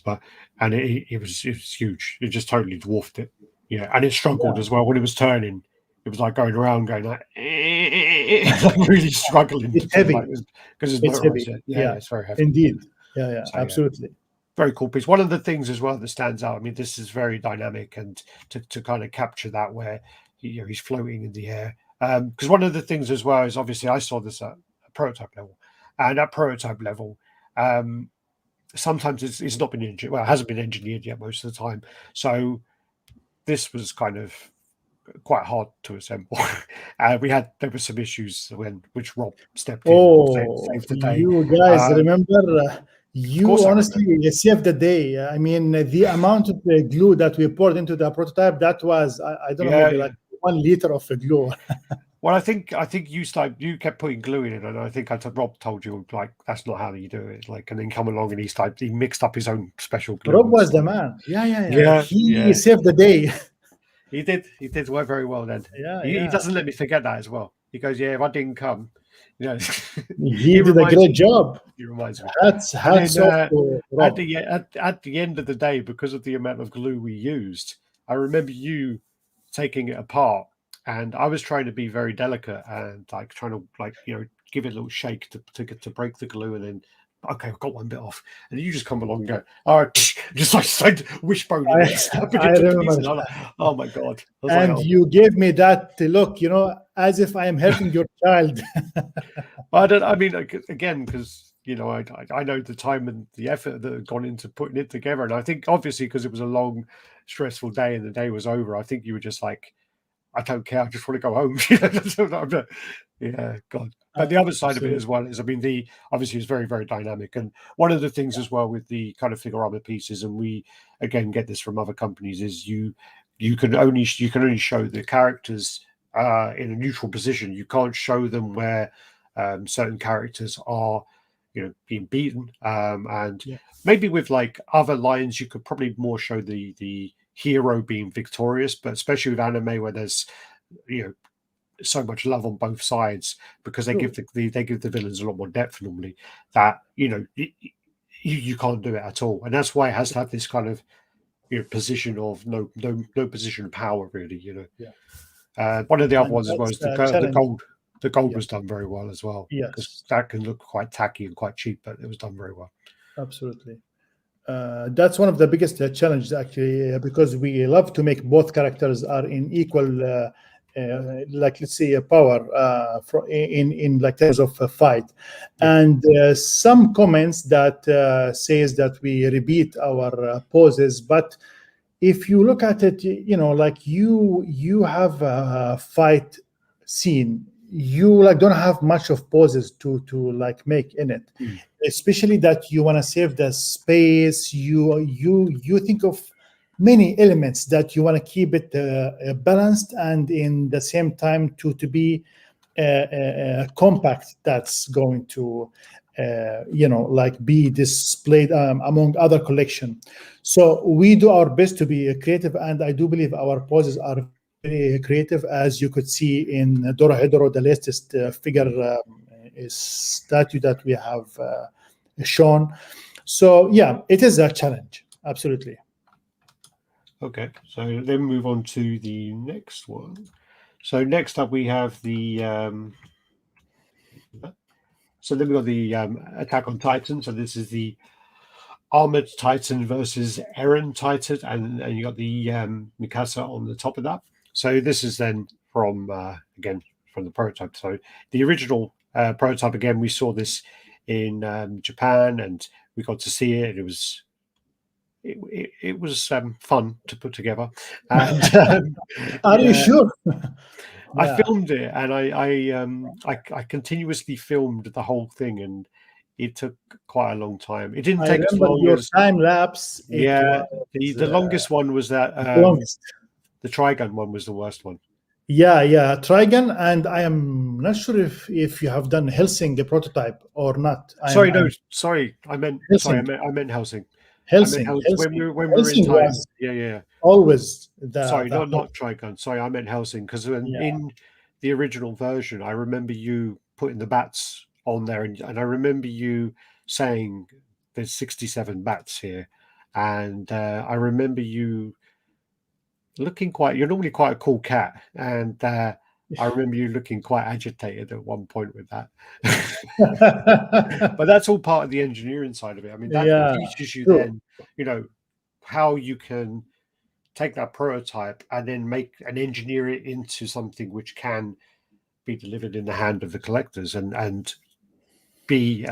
and it was huge. It just totally dwarfed it. Yeah, and it struggled as well when it was turning. It was like going around, going like, really struggling. It's heavy because it's heavy. Yeah, it's very heavy. Indeed. Yeah, so, absolutely. Very cool piece. One of the things as well that stands out, I mean, this is very dynamic, and to kind of capture that where he's floating in the air. Because one of the things as well is, obviously I saw this at a prototype level, and at prototype level, sometimes it's not been engineered. Well, it hasn't been engineered yet most of the time. So this was kind of quite hard to assemble. There were some issues which Rob stepped in and saved the day. You guys remember? You honestly saved the day. I mean, the amount of the glue that we poured into the prototype, that was, I don't know, maybe like 1 liter of glue. Well, I think you kept putting glue in it, and I think Rob told you, like, that's not how you do it. Like, and then come along and he mixed up his own special glue. Rob was the man. Yeah. He saved the day. He did work very well then. He doesn't let me forget that as well. He goes, if I didn't come, he did a great job. He reminds me. Hats off to Rob. At the end of the day, because of the amount of glue we used, I remember you taking it apart, and I was trying to be very delicate and like trying to give it a little shake to break the glue, and then okay, I've got one bit off, and you just come along and go, all right, just like wishbone it. I remember. Like, oh my god! And you gave me that look, as if I am helping your child. I mean, again, because I know the time and the effort that had gone into putting it together, and I think obviously because it was a long, stressful day and the day was over, I think you were just like, I don't care, I just want to go home. Yeah, God. But the other side of it as well is, I mean, obviously it's very, very dynamic. And one of the things as well with the kind of Figurama pieces, and we again get this from other companies, is you can only show the characters in a neutral position. You can't show them where certain characters are, being beaten. And maybe with like other lines, you could probably more show the hero being victorious, but especially with anime where there's so much love on both sides, because they give the villains a lot more depth normally, that you can't do it at all, and that's why it has to have this kind of position of no position of power really. One of the other ones as well is the gold was done very well as well. Because that can look quite tacky and quite cheap, but it was done very well. Absolutely. That's one of the biggest challenges actually, because we love to make both characters are in equal like, let's say, power in like terms of a fight. And some comments that says that we repeat our poses, but if you look at it, like you have a fight scene, you like don't have much of poses to like make in it, especially that you want to save the space. You think of many elements that you want to keep it balanced, and in the same time to be compact. That's going to like be displayed among other collection. So we do our best to be creative, and I do believe our poses are very creative, as you could see in Dorohedoro, the latest figure statue that we have shown. So yeah, it is a challenge, absolutely. Okay, so then move on to the next one. So next up we have the so then we got the Attack on Titan. So this is the Armored Titan versus Eren Titan, and you got the Mikasa on the top of that. So this is then from again from the prototype. So the original prototype, again, we saw this in Japan, and we got to see it. It was it was fun to put together, and Are you sure? I Yeah. filmed it, and I continuously filmed the whole thing, and it took quite a long time. It didn't I take as remember long your as time lapse. It yeah. was The longest one was that the longest. the Trigun one was the worst one. Yeah, Trigon, and I am not sure if you have done Helsing prototype or not. Sorry, no, I'm sorry. I meant Helsing. I meant Helsing. I meant Helsing, Helsing Helsing. when we were in Helsing Titan. was Yeah. always Sorry, the not Trigun. Sorry, I meant Helsing because yeah, in the original version, I remember you putting the bats on there, and I remember you saying there's 67 bats here, and I remember you looking quite. You're normally quite a cool cat, and I remember you looking quite agitated at one point with that. But that's all part of the engineering side of it. I mean, that yeah, teaches you true. then, how you can take that prototype and then make and engineer it into something which can be delivered in the hand of the collectors and be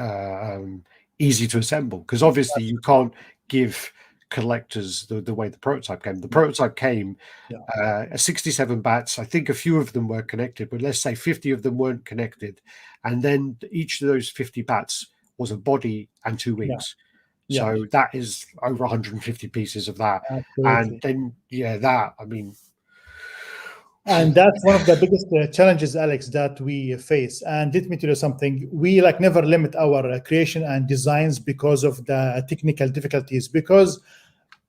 easy to assemble. Because obviously you can't give collectors the way the prototype came. The prototype came 67 bats. I think a few of them were connected, but let's say 50 of them weren't connected. And then each of those 50 bats was a body and two wings. Yeah, So that is over 150 pieces of that. And absolutely. then, that, I mean, And that's one of the biggest challenges, Alex, that we face. And let me tell you something: we never limit our creation and designs because of the technical difficulties, because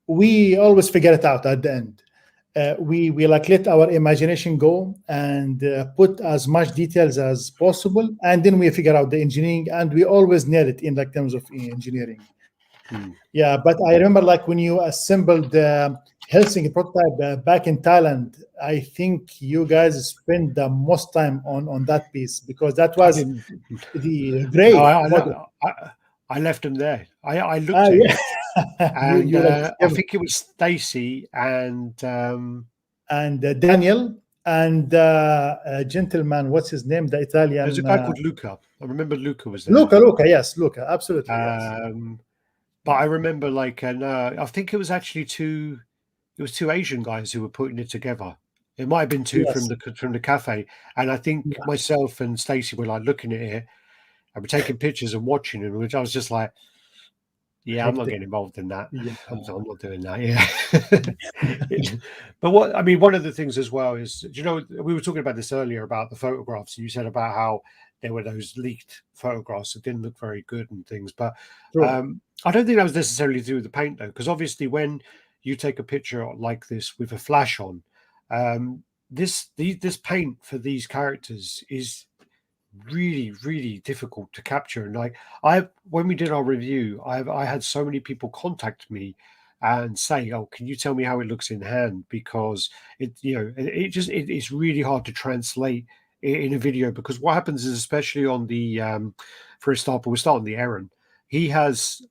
we always figure it out at the end. We let our imagination go and put as much details as possible, and then we figure out the engineering, and we always nail it in terms of engineering. Yeah, but I remember when you assembled the Helsinki prototype back in Thailand, I think you guys spent the most time on that piece, because that I was didn't. the No, gray model. I left them there. I looked Ah, at it, yeah. and You I think it was Stacy and and Daniel and a gentleman, what's his name? The there's a Italian guy called Luca. I remember Luca was there. Luca. Yes, Luca. Absolutely, yes. But I remember I think it was actually two Asian guys who were putting it together. It might have been two Yes. from the cafe, and I think Yeah. myself and Stacey were looking at it and we're taking pictures and watching it, which I was just like, yeah, I'm not Hectic. getting involved in that. Yeah. I'm not doing that. Yeah. But one of the things as well is, we were talking about this earlier about the photographs. You said about how there were those leaked photographs that didn't look very good and things. But True. I don't think that was necessarily to do with the paint, though, because obviously when you take a picture like this with a flash on, this paint for these characters is really, really difficult to capture. And when we did our review, I had so many people contact me and say, "Oh, can you tell me how it looks in hand?" Because it's really hard to translate in a video, because what happens is, especially on the for example, we'll start on the Aaron. He has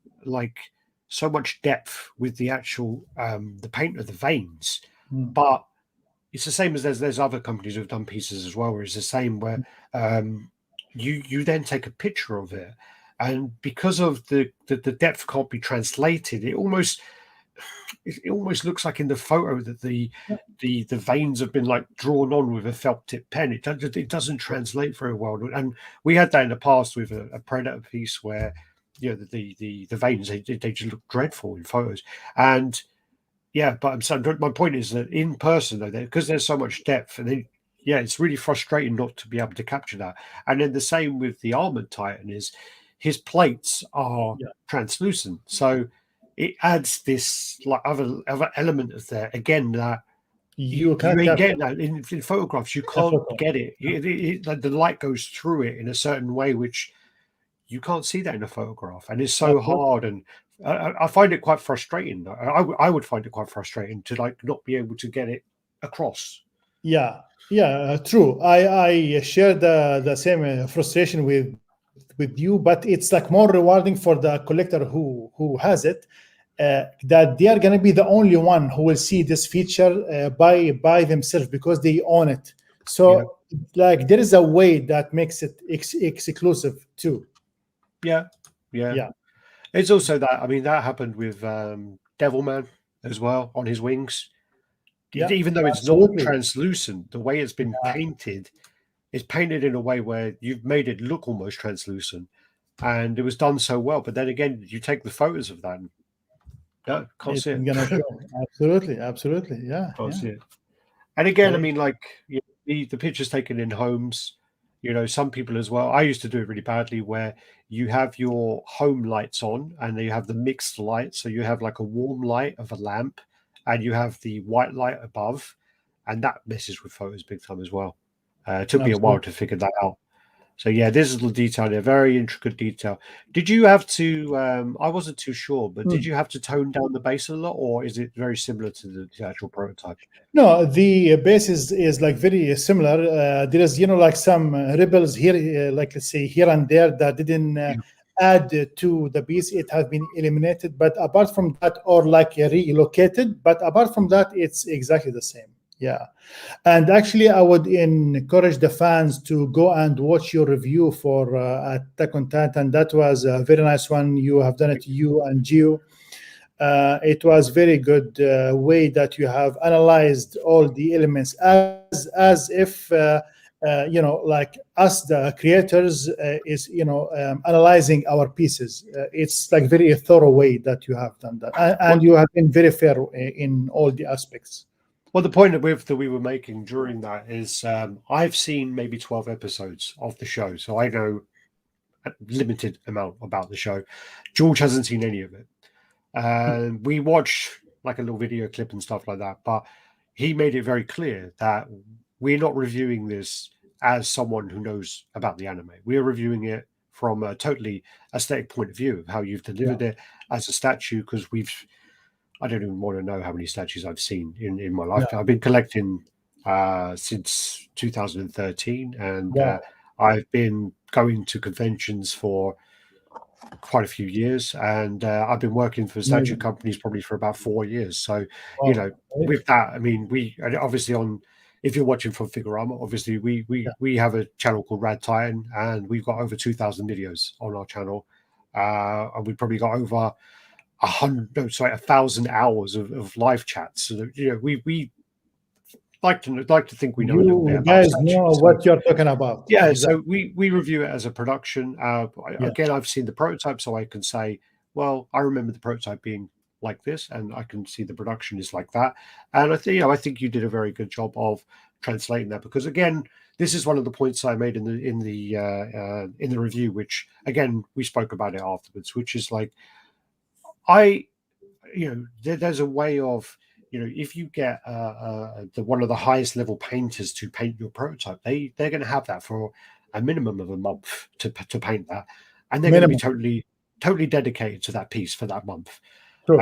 so much depth with the actual the paint of the veins, but it's the same as there's other companies who've done pieces as well, where it's the same where you then take a picture of it, and because of the depth can't be translated, it almost looks like in the photo that the veins have been drawn on with a felt tip pen. It doesn't translate very well, and we had that in the past with a Predator piece where the veins they just look dreadful in photos. And yeah, but my point is that in person, though, because there's so much depth, and it's really frustrating not to be able to capture that. And then the same with the Armored Titan is his plates are translucent, so it adds this other element of there again that You you can't ain't capture getting that in photographs. You the can't photo. get it. The light goes through it in a certain way, which you can't see that in a photograph, and it's so Absolutely. hard. And I find it quite frustrating. I would find it quite frustrating to not be able to get it across. Yeah, true. I share the same frustration with you, but it's more rewarding for the collector who has it, that they are going to be the only one who will see this feature by themselves, because they own it. So there is a way that makes it exclusive too. Yeah. It's also that, I mean, that happened with Devilman as well on his wings. Yeah, Even though it's not absolutely. translucent, the way it's been painted is painted in a way where you've made it look almost translucent, and it was done so well. But then again, you take the photos of that, and no, can't It's see it. gonna show. Absolutely, absolutely. Yeah, Can't yeah. see it. And again, I Okay. mean, like the pictures taken in homes. Some people as well. I used to do it really badly, where you have your home lights on, and then you have the mixed light. So you have like a warm light of a lamp, and you have the white light above, and that messes with photos big time as well. It took me a while Absolutely. to figure that out. So yeah, this little detail there, very intricate detail. Did you have to? I wasn't too sure, but did you have to tone down the base a lot, or is it very similar to the actual prototype? No, the base is like very similar. There is, like some ripples here, like let's say here and there that didn't add to the piece. It has been eliminated, but apart from that, or like relocated. But apart from that, it's exactly the same. Yeah. And actually, I would encourage the fans to go and watch your review for Attack on Titan. That was a very nice one. You have done it, you and Gio. It was very good way that you have analyzed all the elements as if like us the creators is analyzing our pieces. It's like very thorough way that you have done that, and you have been very fair in all the aspects. Well, the point that we were making during that is I've seen maybe 12 episodes of the show, so I know a limited amount about the show. George hasn't seen any of it. We watched like a little video clip and stuff like that, but he made it very clear that we're not reviewing this as someone who knows about the anime. We're reviewing it from a totally aesthetic point of view of how you've delivered it as a statue, because I don't even want to know how many statues I've seen in my lifetime. I've been collecting since 2013, and I've been going to conventions for quite a few years, and I've been working for statue companies probably for about 4 years. So, with that, I mean, we obviously if you're watching from Figurama, obviously we have a channel called RaddTitan, and we've got over 2,000 videos on our channel, and we've probably got over 1,000 hours of live chats. So we like to think we know a little bit You about guys statues. know what you're talking about. Yeah, Exactly. so we review it as a production. Again, I've seen the prototype, so I can say, well, I remember the prototype being like this, and I can see the production is like that. And I think you did a very good job of translating that, because again, this is one of the points I made in the review, which again we spoke about it afterwards, which is like there's a way of, if you get one of the highest level painters to paint your prototype, they're going to have that for a minimum of a month to paint that, and they're going to be totally dedicated to that piece for that month. Sure.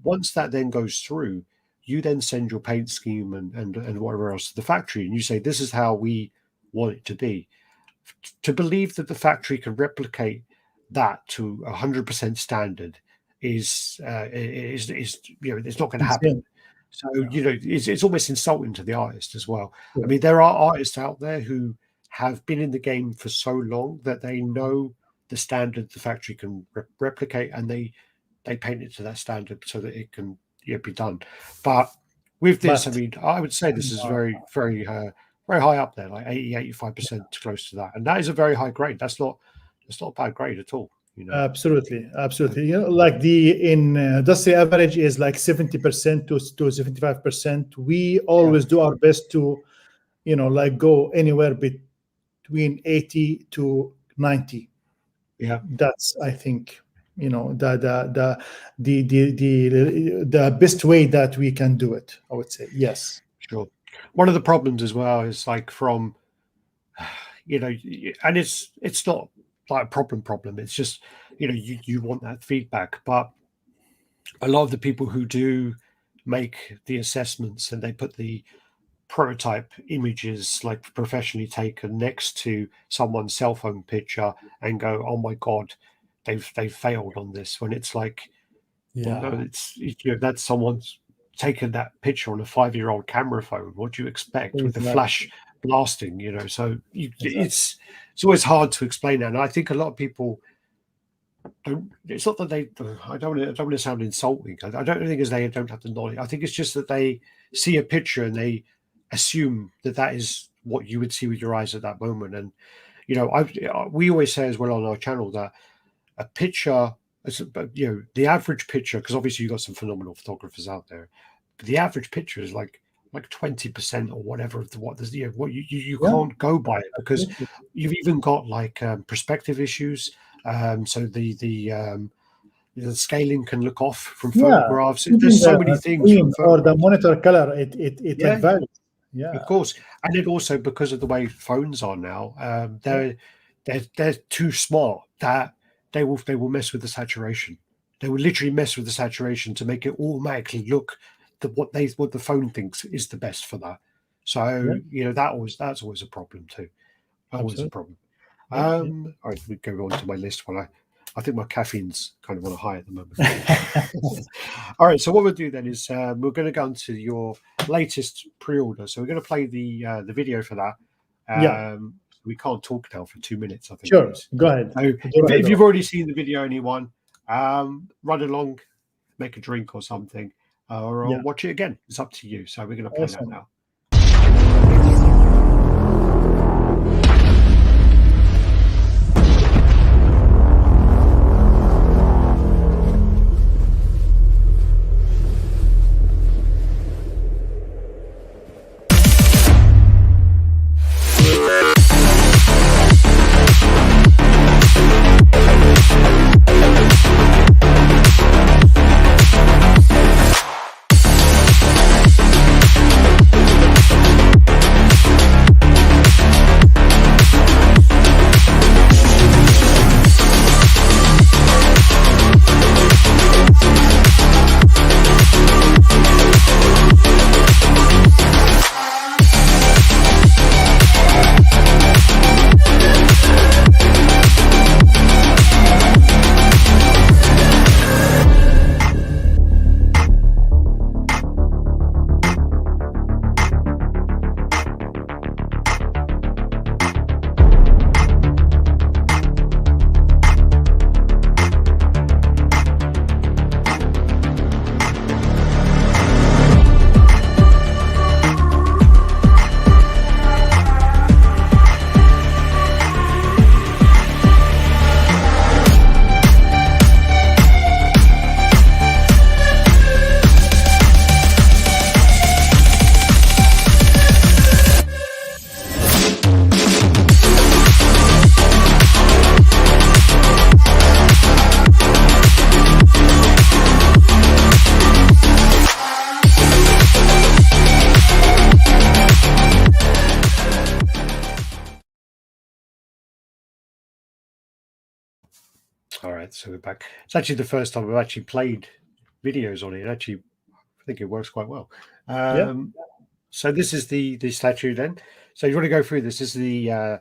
Once that then goes through, you then send your paint scheme and whatever else to the factory, and you say, this is how we want it to be. To believe that the factory can replicate that to 100% standard is it's not going to happen. So it's almost insulting to the artist as well. I mean, there are artists out there who have been in the game for so long that they know the standard the factory can replicate, and they paint it to that standard so that it can be done. But with this, I mean, I would say this is very, very, very high up there, like 85% close to that, and that is a very high grade. That's not a bad grade at all. Absolutely. Like the industry average is like 70% to 75%. We always do our best to, like go anywhere between 80 to 90. Yeah, that's, I think, the best way that we can do it, I would say. Yes. sure. One of the problems as well is like from, and it's not like a problem. It's just, you want that feedback, but a lot of the people who do make the assessments and they put the prototype images like professionally taken next to someone's cell phone picture and go, oh my god, they've failed on this, when it's like, well, no, it's that's someone's taken that picture on a 5-year-old camera phone. What do you expect with the flash blasting? So it's always hard to explain that, and I think a lot of people don't. It's not that they. I don't want to sound insulting. I don't think it's they don't have the knowledge. I think it's just that they see a picture and they assume that that is what you would see with your eyes at that moment. And you know, we always say as well on our channel that a picture, you know, the average picture, because obviously you've got some phenomenal photographers out there, but the average picture is like 20% or whatever of what there's, you know, what you Yeah, can't go by it because absolutely. you've even got like perspective issues. So the scaling can look off from Yeah, photographs. even There's so many the things from screen or the photographs. monitor color, it Yeah, varies. Yeah, of course, and it also because of the way phones are now, yeah, they're too smart that they will mess with the saturation. They will literally mess with the saturation to make it automatically look what the phone thinks is the best for that. yeah, So you know that's always a problem too. Always a absolutely. problem. Yeah, yeah. All right, we go on to my list while I think my caffeine's kind of on a high at the moment. All right, so what we'll do then is we're going to go into your latest pre-order. So we're going to play the video for that. Yeah, We can't talk now for 2 minutes, I think it sure. is. Go ahead. So if you've already seen the video, anyone, run along, make a drink or something, or Yeah, watch it again. It's up to you. So we're going to play that awesome. now. All right, so we're back. It's actually the first time I've actually played videos on it. Actually, I think it works quite well. Yeah. So this is the statue then. So you want to go through this? This is the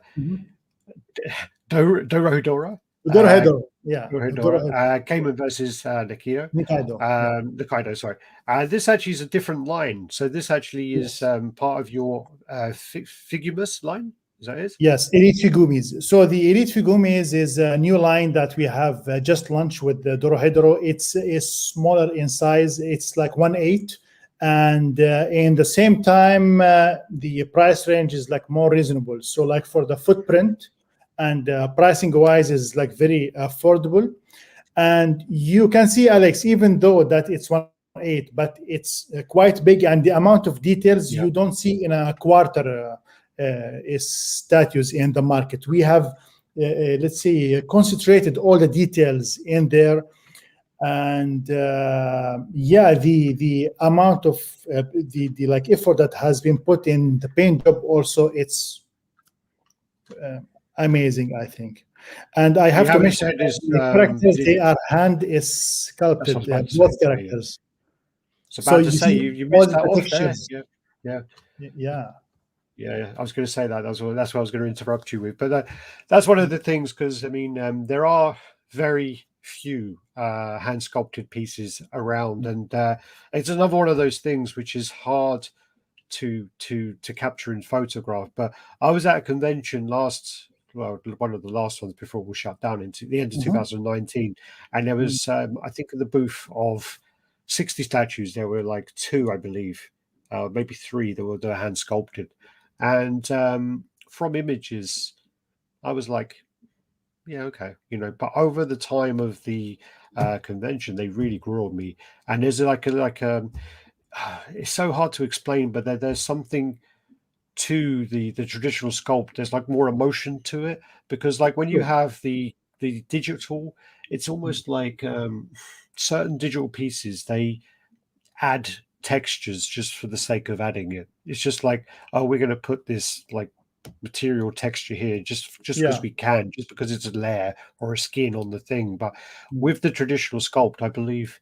Dorohedoro. Dorohedoro. Yeah, Dorohedoro. Dorohedoro. Caiman versus Nikaido. Nikaido. Yeah. Nikaido, sorry. This actually is a different line. So this actually is Yes. part of your Figumiz line. Is that it? Yes, Elite Figumiz. So the Elite Figumiz is a new line that we have just launched with the Dorohedoro. It's smaller in size. It's like 1/8, and in the same time, the price range is like more reasonable. So like for the footprint and pricing wise is like very affordable. And you can see, Alex, even though that it's 1/8, but it's quite big, and the amount of details you don't see in a quarter statues in the market. We have, let's say, concentrated all the details in there, and yeah, the amount of the like effort that has been put in the paint job also, it's amazing, I think. And I have to mention the characters, they are hand is sculpted, both characters. It's about to you say see you all missed the that off there. textures. Yeah. Yeah. Yeah, I was going to say that. That's what I was going to interrupt you with. But that's one of the things, because I mean, there are very few hand sculpted pieces around, and it's another one of those things which is hard to capture in photograph. But I was at a convention last one of the last ones before it was shut down into the end of Mhm. 2019, and there was I think in the booth of 60 statues there were like two, I believe, maybe three that were hand sculpted, and from images I was like, yeah, okay, but over the time of the convention they really grew on me, and there's it's so hard to explain, but there's something to the traditional sculpt. There's like more emotion to it, because like when you Sure. have the digital, it's almost like certain digital pieces, they add textures just for the sake of adding it. It's just like, oh, we're going to put this like material texture here just because Yeah. we can, just because it's a layer or a skin on the thing. But Mm. with the traditional sculpt, I believe,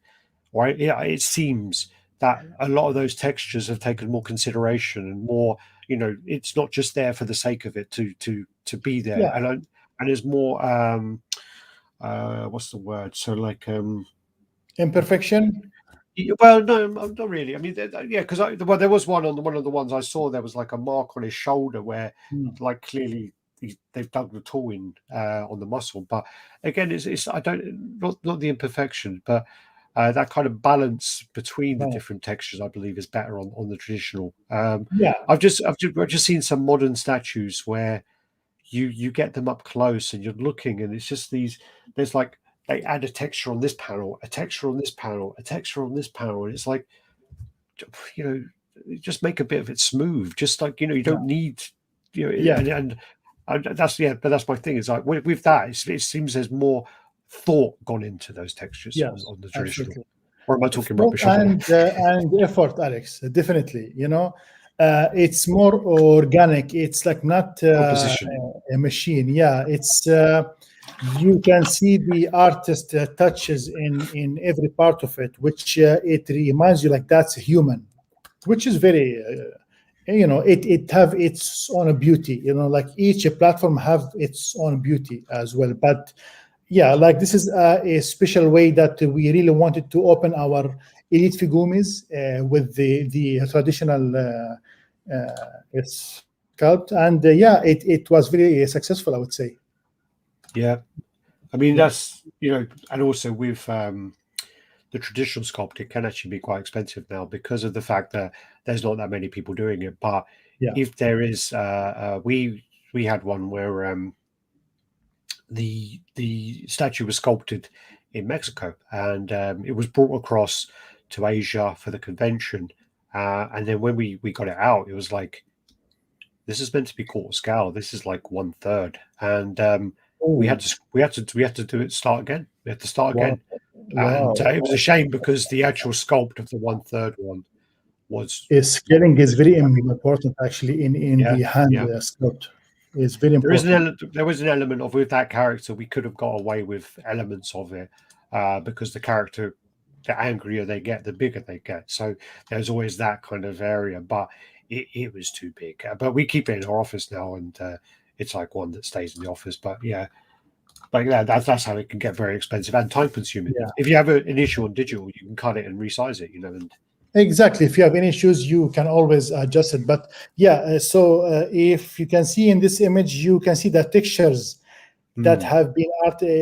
right, yeah, it seems that a lot of those textures have taken more consideration and more, it's not just there for the sake of it to be there. Yeah. And there's more what's the word, so like Imperfection. well, no, not really. I mean, yeah, because there was one on one of the ones I saw. There was like a mark on his shoulder where, Mm. like, clearly they've dug the tool in on the muscle. But again, it's I don't not the imperfection, but that kind of balance between the Right. different textures, I believe, is better on the traditional. Yeah. I've just seen some modern statues where you get them up close and you're looking, and it's just there's like they add a texture on this panel, a texture on this panel, a texture on this panel, and it's like, just make a bit of it smooth, just like, you Yeah. don't need, Yeah. and that's, yeah, but that's my thing, is like with that, it seems there's more thought gone into those textures Yes. on the traditional. Absolutely. Or am I talking Thought rubbish? I don't know. and effort, Alex. Definitely. It's more organic. It's like not Composition. a machine. Yeah. It's you can see the artist touches in every part of it, which it reminds you like that's human, which is very. It have its own beauty. Like each platform have its own beauty as well, but yeah, like this is a special way that we really wanted to open our elite Figumiz with the traditional sculpt, and yeah, it was very successful, I would say. Yeah, I mean, Yeah. that's, and also with the traditional sculpt, it can actually be quite expensive now because of the fact that there's not that many people doing it. But Yeah. if there is, we had one where the statue was sculpted in Mexico, and it was brought across to Asia for the convention. And then when we got it out, it was like, this is meant to be quarter scale. This is like 1/3, and we Oh, had to do it start again. We had to start wow. again, and Wow. it was a shame because the actual sculpt of the 1/3 one was, Scaling is very I mean, important actually in yeah, the hand yeah. sculpt. It's very important. There was an element of, with that character, we could have got away with elements of it because the character, the angrier they get, the bigger they get. So there's always that kind of area, but it was too big. But we keep it in our office now, and it's like one that stays in the office. But yeah, that's how it can get very expensive and time consuming. Yeah. If you have an issue on digital, you can cut it and resize it, and Exactly. If you have any issues, you can always adjust it. But yeah, so if you can see in this image, you can see the textures that have been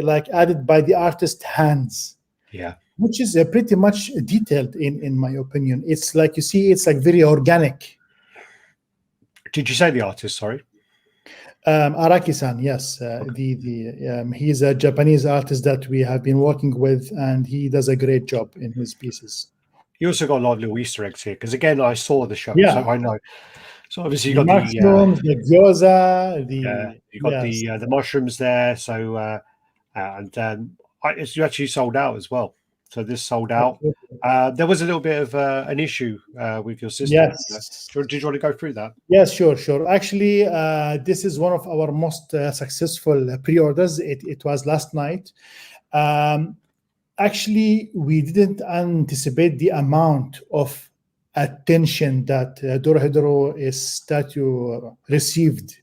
like added by the artist hands, yeah. which is pretty much detailed in my opinion. It's like, you see, it's like very organic. Did you say the artist? Sorry. Araki-san, yes, he's a Japanese artist that we have been working with, and he does a great job in his pieces. You also got a lot of little Easter eggs here, because again, I saw the show, Yeah. so I know. So obviously you The got mushrooms, the gyoza, you got the mushrooms there. So and you actually sold out as well. So this sold out. There was a little bit of an issue with your system. Yes. Did you want to go through that? Yes, sure. Actually, this is one of our most successful pre-orders. It was last night. Actually, we didn't anticipate the amount of attention that Dorohedoro statue received.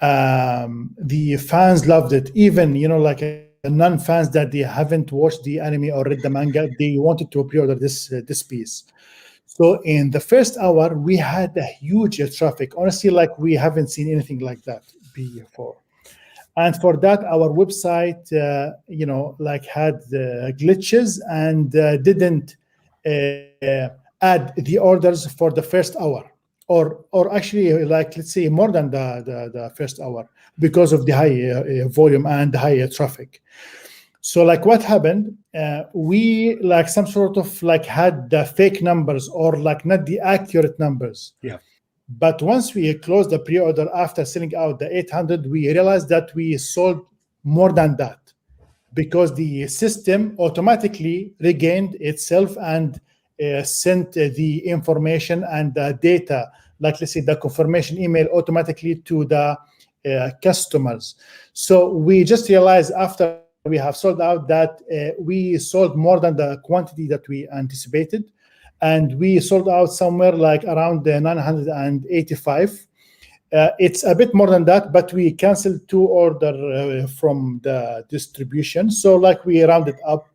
The fans loved it. Even, like non-fans that they haven't watched the anime or read the manga, they wanted to pre-order this piece. So in the first hour, we had a huge traffic. Honestly, like we haven't seen anything like that before. And for that, our website, like had glitches and didn't add the orders for the first hour, or actually, like let's say more than the first hour because of the high volume and high traffic. So like what happened, we like some sort of like had the fake numbers or like not the accurate numbers. Yeah. But once we closed the pre-order after selling out the 800, we realized that we sold more than that because the system automatically regained itself and sent the information and the data, like let's say the confirmation email automatically to the customers. So we just realized after we have sold out that we sold more than the quantity that we anticipated, and we sold out somewhere like around 985. It's a bit more than that, but we canceled 2 orders from the distribution, so like we rounded up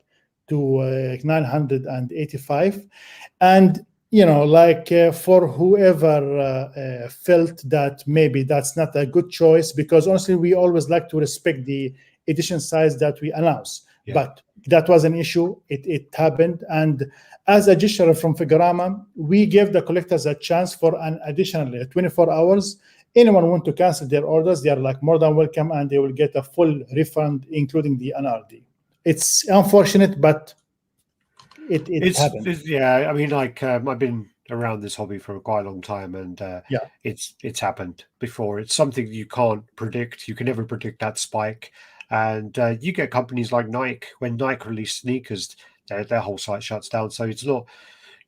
to 985. And like for whoever felt that maybe that's not a good choice, because honestly we always like to respect the edition size that we announce. Yeah. But that was an issue. It happened, and as a gesture from Figurama, we gave the collectors a chance for an additional 24 hours. Anyone want to cancel their orders, they are like more than welcome, and they will get a full refund, including the NRD. It's unfortunate, but it happened. Yeah, I mean, like I've been around this hobby for quite a long time, and yeah, it's happened before. It's something you can't predict. You can never predict that spike. And you get companies like Nike. When Nike release sneakers, their whole site shuts down. So it's not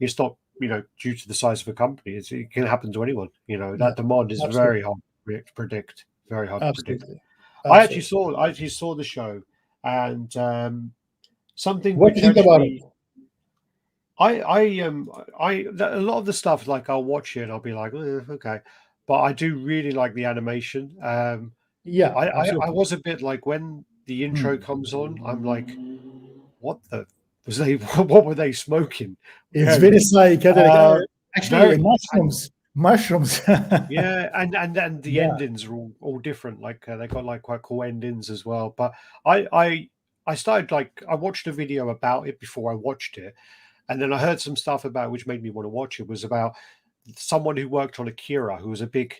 due to the size of a company. It can happen to anyone. That demand is very hard to predict. Very hard to predict. I actually saw the show, and something what which do you think actually, about it? a lot of the stuff, like I'll watch it and I'll be like, okay, but I do really like the animation. Yeah, I was a bit like when the intro comes on, I'm like, what the was they? What were they smoking? It's very psychedelic. Actually, mushrooms. Yeah, and the endings are all different. Like they got like quite cool endings as well. But I started I watched a video about it before I watched it, and then I heard some stuff about it which made me want to watch it. It was about someone who worked on Akira, who was a big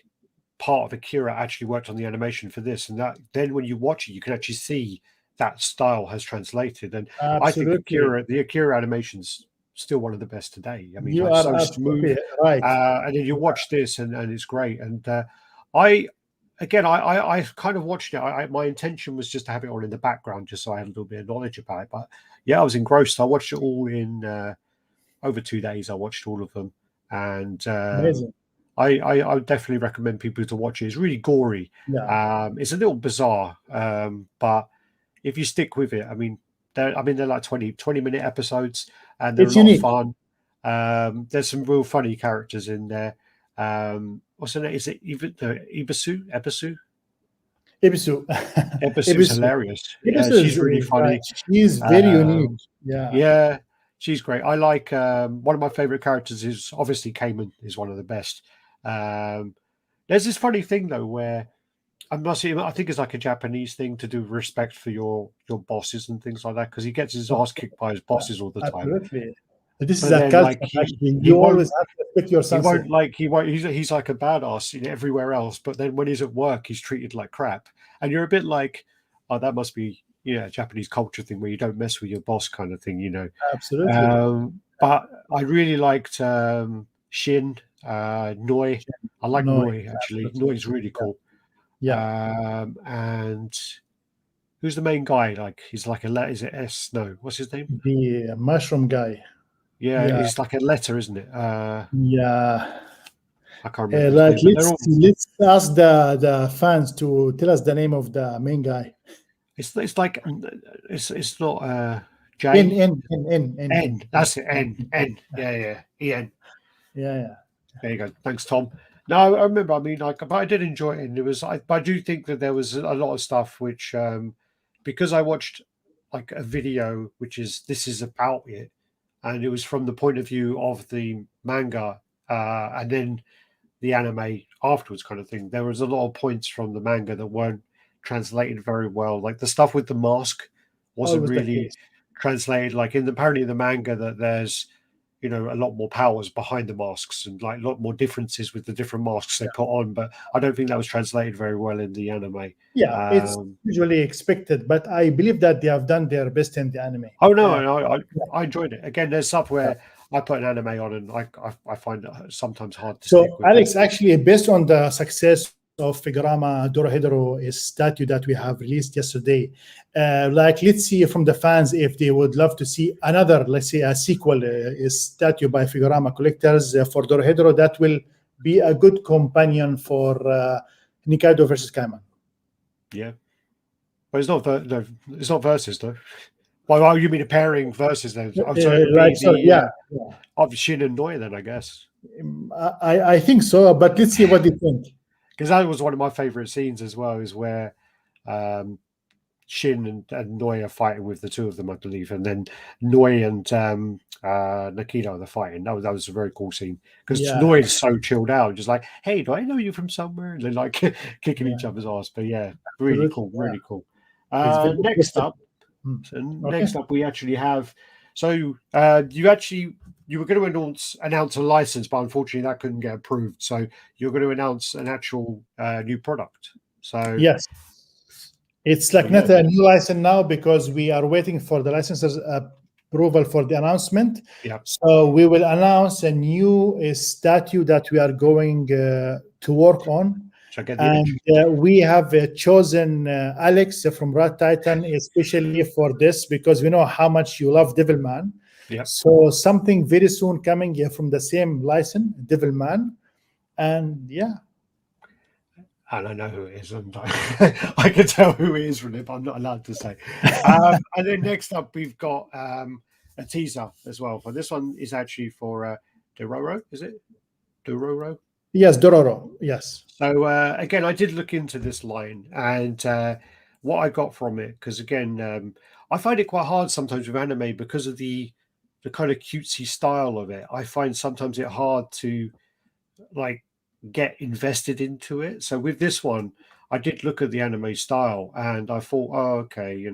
part of Akira, actually worked on the animation for this, and that then when you watch it, you can actually see that style has translated. And absolutely. I think the Akira animation's still one of the best today. I mean, you like are so smooth, right. And then you watch this, and it's great. And I kind of watched it. My intention was just to have it on in the background, just so I had a little bit of knowledge about it. But yeah, I was engrossed. I watched it all in over 2 days. I watched all of them, and amazing. I would definitely recommend people to watch it. It's really gory. Yeah. It's a little bizarre, but if you stick with it, they're like 20-minute episodes, and they're a lot of fun. There's some real funny characters in there. What's her name? Is it Ibisu? Ibisu's hilarious. Yeah, she's really funny. She's very unique. Yeah, she's great. I like one of my favorite characters is obviously Caiman is one of the best. There's this funny thing though where I think it's like a Japanese thing to do with respect for your bosses and things like that, because he gets his ass kicked by his bosses all the time. Absolutely. This is a culture. You always have to respect your sensei. He's like a badass everywhere else, but then when he's at work, he's treated like crap. And you're a bit like, oh, that must be a Japanese culture thing where you don't mess with your boss kind of thing, Absolutely. But I really liked Shin, Noi. I like Noi actually. Noi's really cool. Yeah. And who's the main guy? Like he's like is it S? No, what's his name? The mushroom guy. Yeah, he's like a letter, isn't it? Yeah. I can't remember. Let's ask the fans to tell us the name of the main guy. It's like it's not J. N. That's it. N. Yeah. En. Yeah. There you go. Thanks, Tom. No, I remember. But I did enjoy it, and it was. But I do think that there was a lot of stuff which, because I watched like a video which is this is about it, and it was from the point of view of the manga, and then the anime afterwards, kind of thing. There was a lot of points from the manga that weren't translated very well. Like the stuff with the mask wasn't Always the really case. translated. Like apparently in the manga that there's a lot more powers behind the masks and like a lot more differences with the different masks they put on. But I don't think that was translated very well in the anime. Yeah, it's usually expected, but I believe that they have done their best in the anime. Oh no, I enjoyed it. Again, there's stuff where I put an anime on and I find it sometimes hard to stick with. Alex, actually, based on the success of Figurama Dorohedoro, a statue that we have released yesterday, let's see from the fans if they would love to see another, let's say, a sequel, a statue by Figurama collectors for Dorohedoro that will be a good companion for Nikaido versus Caiman. Yeah, but it's not it's not versus though. Well, you mean a pairing versus then? Of Shin and Noi then, I guess. I think so, but let's see what they think. Because that was one of my favorite scenes as well, is where Shin and Noi are fighting with the two of them, I believe, and then Noi and Nikaido are fighting. That was a very cool scene because Noi is so chilled out, just like, "Hey, do I know you from somewhere?" And they're like kicking each other's ass. But yeah, really cool, really cool. Next up, we actually have. So you were going to announce a license, but unfortunately that couldn't get approved. So you're going to announce an actual new product. So yes, it's like not a new license now because we are waiting for the licenser's approval for the announcement. Yeah. So we will announce a new statue that we are going to work on. And we have chosen Alex from RaddTitan especially for this because we know how much you love Devilman. Yeah. So something very soon coming from the same license, Devilman, and yeah. And I know who it is, and I can tell who it is from it, but I'm not allowed to say. And then next up, we've got a teaser as well. For this one is actually for Dororo, is it? Dororo? Yes, Dororo, yes. So again, I did look into this line and what I got from it, because again, I find it quite hard sometimes with anime because of the kind of cutesy style of it. I find sometimes it hard to like get invested into it. So with this one, I did look at the anime style and I thought, oh, okay,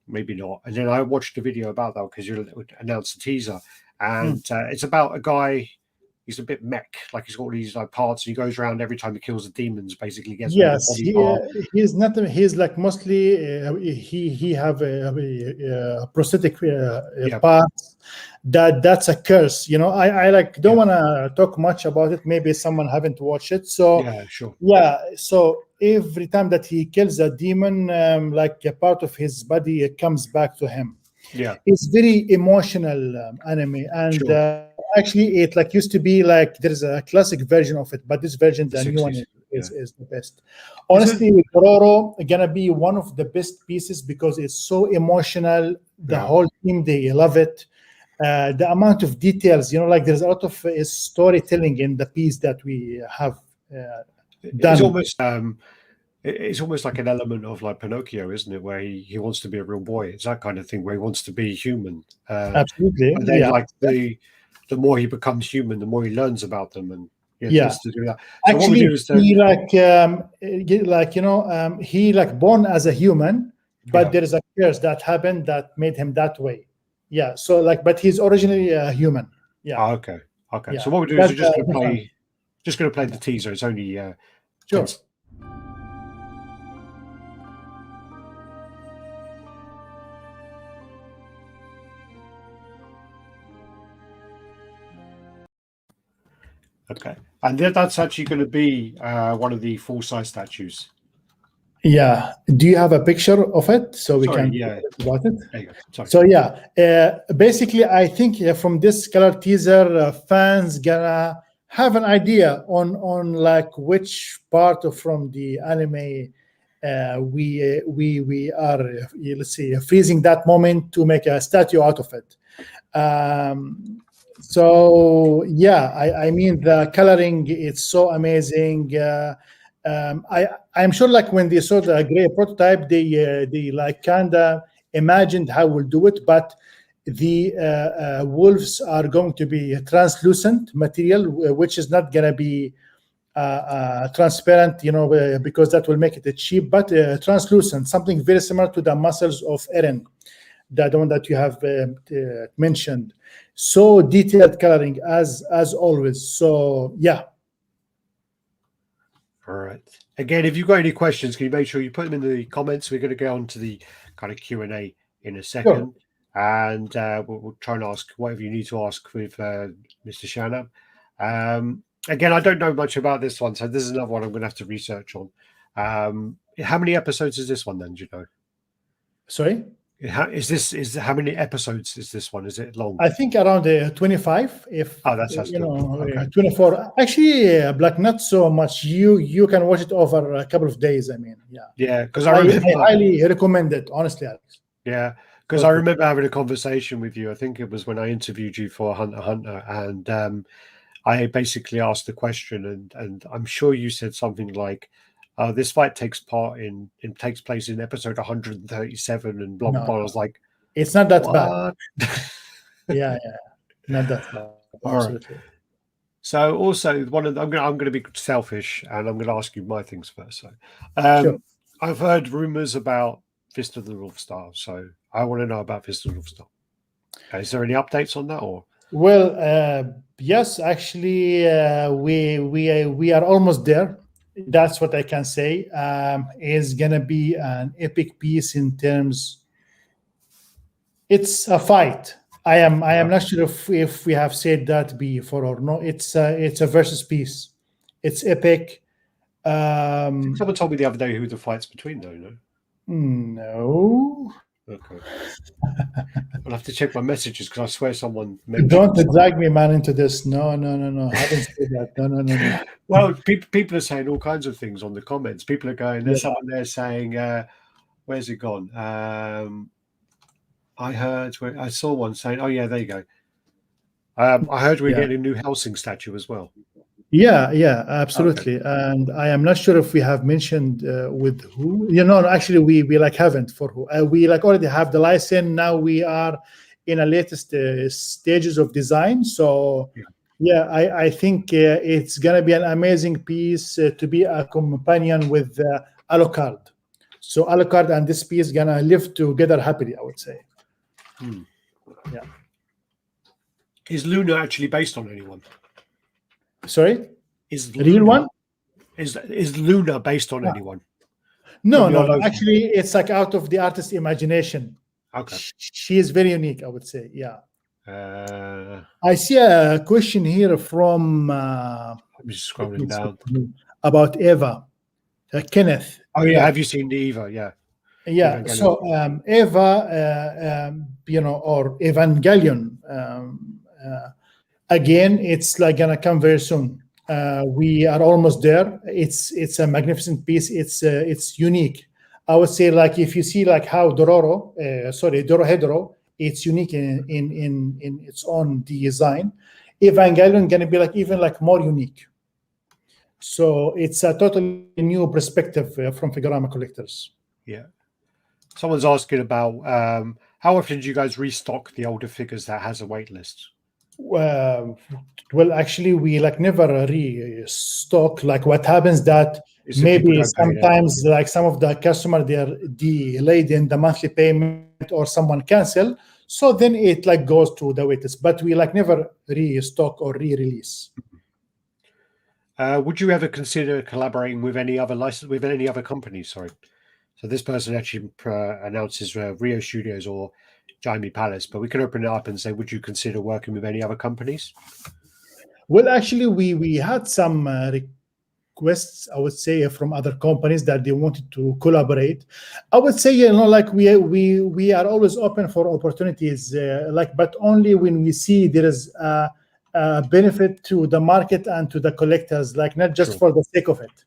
maybe not. And then I watched a video about that because you announced the teaser, and it's about a guy. He's a bit mech, like he's got all these like parts, and he goes around every time he kills the demons. Basically, gets he's not. He's like mostly he have a prosthetic parts. That's a curse. I like don't want to talk much about it. Maybe someone haven't watched it. So yeah, sure. Yeah, so every time that he kills a demon, like a part of his body comes back to him. Yeah, it's very emotional anime, and actually, it like used to be like there's a classic version of it, but this version, the new one, is the best. Honestly, with Dororo, gonna be one of the best pieces because it's so emotional. The whole team, they love it. The amount of details, like there's a lot of storytelling in the piece that we have done. It's almost like an element of like Pinocchio, isn't it? Where he wants to be a real boy. It's that kind of thing where he wants to be human. Absolutely. And then like the more he becomes human, the more he learns about them, and just to do that. So actually, he like born as a human, but there is a curse that happened that made him that way. Yeah. So but he's originally a human. Yeah. Oh, okay. Yeah. So what we do is we're just going to play the teaser. It's only sure. Okay, and that's actually going to be one of the full-size statues. Yeah. Do you have a picture of it so we can talk about it? There you go. Sorry. So basically, I think from this color teaser, fans gonna have an idea on like which part from the anime we are let's say freezing that moment to make a statue out of it. So I mean the coloring, it's so amazing. I'm sure like when they saw the gray prototype, they like kinda imagined how we'll do it, but the wolves are going to be translucent material, which is not gonna be transparent, because that will make it cheap, but translucent, something very similar to the muscles of Eren, the one that you have mentioned. So detailed coloring as always. So yeah. All right. Again, if you've got any questions, can you make sure you put them in the comments? We're going to go on to the kind of Q&A in a second. Sure. And we'll try and ask whatever you need to ask with Mr. Shanab. Again, I don't know much about this one, so this is another one I'm going to have to research on. How many episodes is this one then, do you know? Sorry? How many episodes is this one? Is it long? I think around 25. That's okay. 24. Actually, Black, not so much. You can watch it over a couple of days. I mean, yeah. Yeah, because I highly recommend it, honestly, Alex. Yeah, because I remember having a conversation with you. I think it was when I interviewed you for Hunter x Hunter, and I basically asked the question, and I'm sure you said something like, this fight takes place in episode 137 and blah blah blah. I was like, it's not that bad. yeah, not that bad. Absolutely. Right. So also I'm going to be selfish and I'm going to ask you my things first. So sure. I've heard rumors about Fist of the North Star, so I want to know about Fist of the North Star. Is there any updates on that or? Well, yes, actually, we are almost there. That's what I can say. Is gonna be an epic piece in terms. It's a fight. I am not sure if we have said that before or no. It's a versus piece. It's epic. Someone told me the other day who the fight's between, though. No. No. Okay. I'll have to check my messages because I swear someone. Don't drag me, man, into this. No. I haven't said that. No. Well, people are saying all kinds of things on the comments. People are going. There's someone there saying, "Where's it gone?" I saw one saying, "Oh yeah, there you go." I heard we're getting a new Helsing statue as well. Yeah, absolutely. Okay. And I am not sure if we have mentioned with who. Actually, we haven't for who. We already have the license. Now we are in a latest stages of design. So I think it's gonna be an amazing piece to be a companion with Alucard. So Alucard and this piece gonna live together happily, I would say. Yeah. Is Luna actually based on anyone? Sorry? Is the real one? Is Luna based on anyone? No. Actually, it's out of the artist's imagination. Okay. She is very unique, I would say. Yeah. I see a question here from. I'm just scrolling down. About Eva. Kenneth. Oh, yeah. Have you seen the Eva? Yeah. Yeah. Evangelion. So Eva, or Evangelion. Again, it's gonna come very soon. We are almost there. It's a magnificent piece. It's unique. I would say if you see how Dorohedoro, it's unique in its own design. Evangelion gonna be even more unique. So it's a totally new perspective from Figurama collectors. Yeah. Someone's asking about how often do you guys restock the older figures that has a wait list? Well, actually, we never restock. What happens that maybe sometimes some of the customer they are delayed in the monthly payment or someone cancel, so then it goes to the waitlist. But we never restock or re-release. Would you ever consider collaborating with any other companies? Sorry. So this person actually announces Rio Studios or Jaime Palace, but we can open it up and say, would you consider working with any other companies? Well, actually, we had some requests, I would say, from other companies that they wanted to collaborate. I would say, we are always open for opportunities, but only when we see there is a benefit to the market and to the collectors, not just for the sake of it.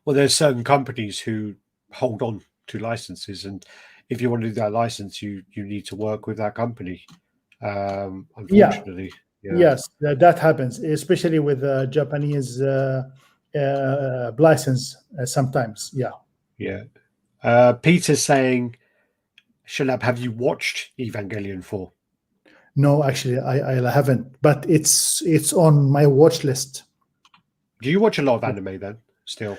Well, there's certain companies who hold on to licenses, and if you want to do that license, you need to work with that company. Unfortunately, yes, that happens, especially with Japanese license sometimes. Yeah. Peter's saying, Shanab, have you watched Evangelion 4? No, actually, I haven't, but it's on my watch list. Do you watch a lot of anime then? Still?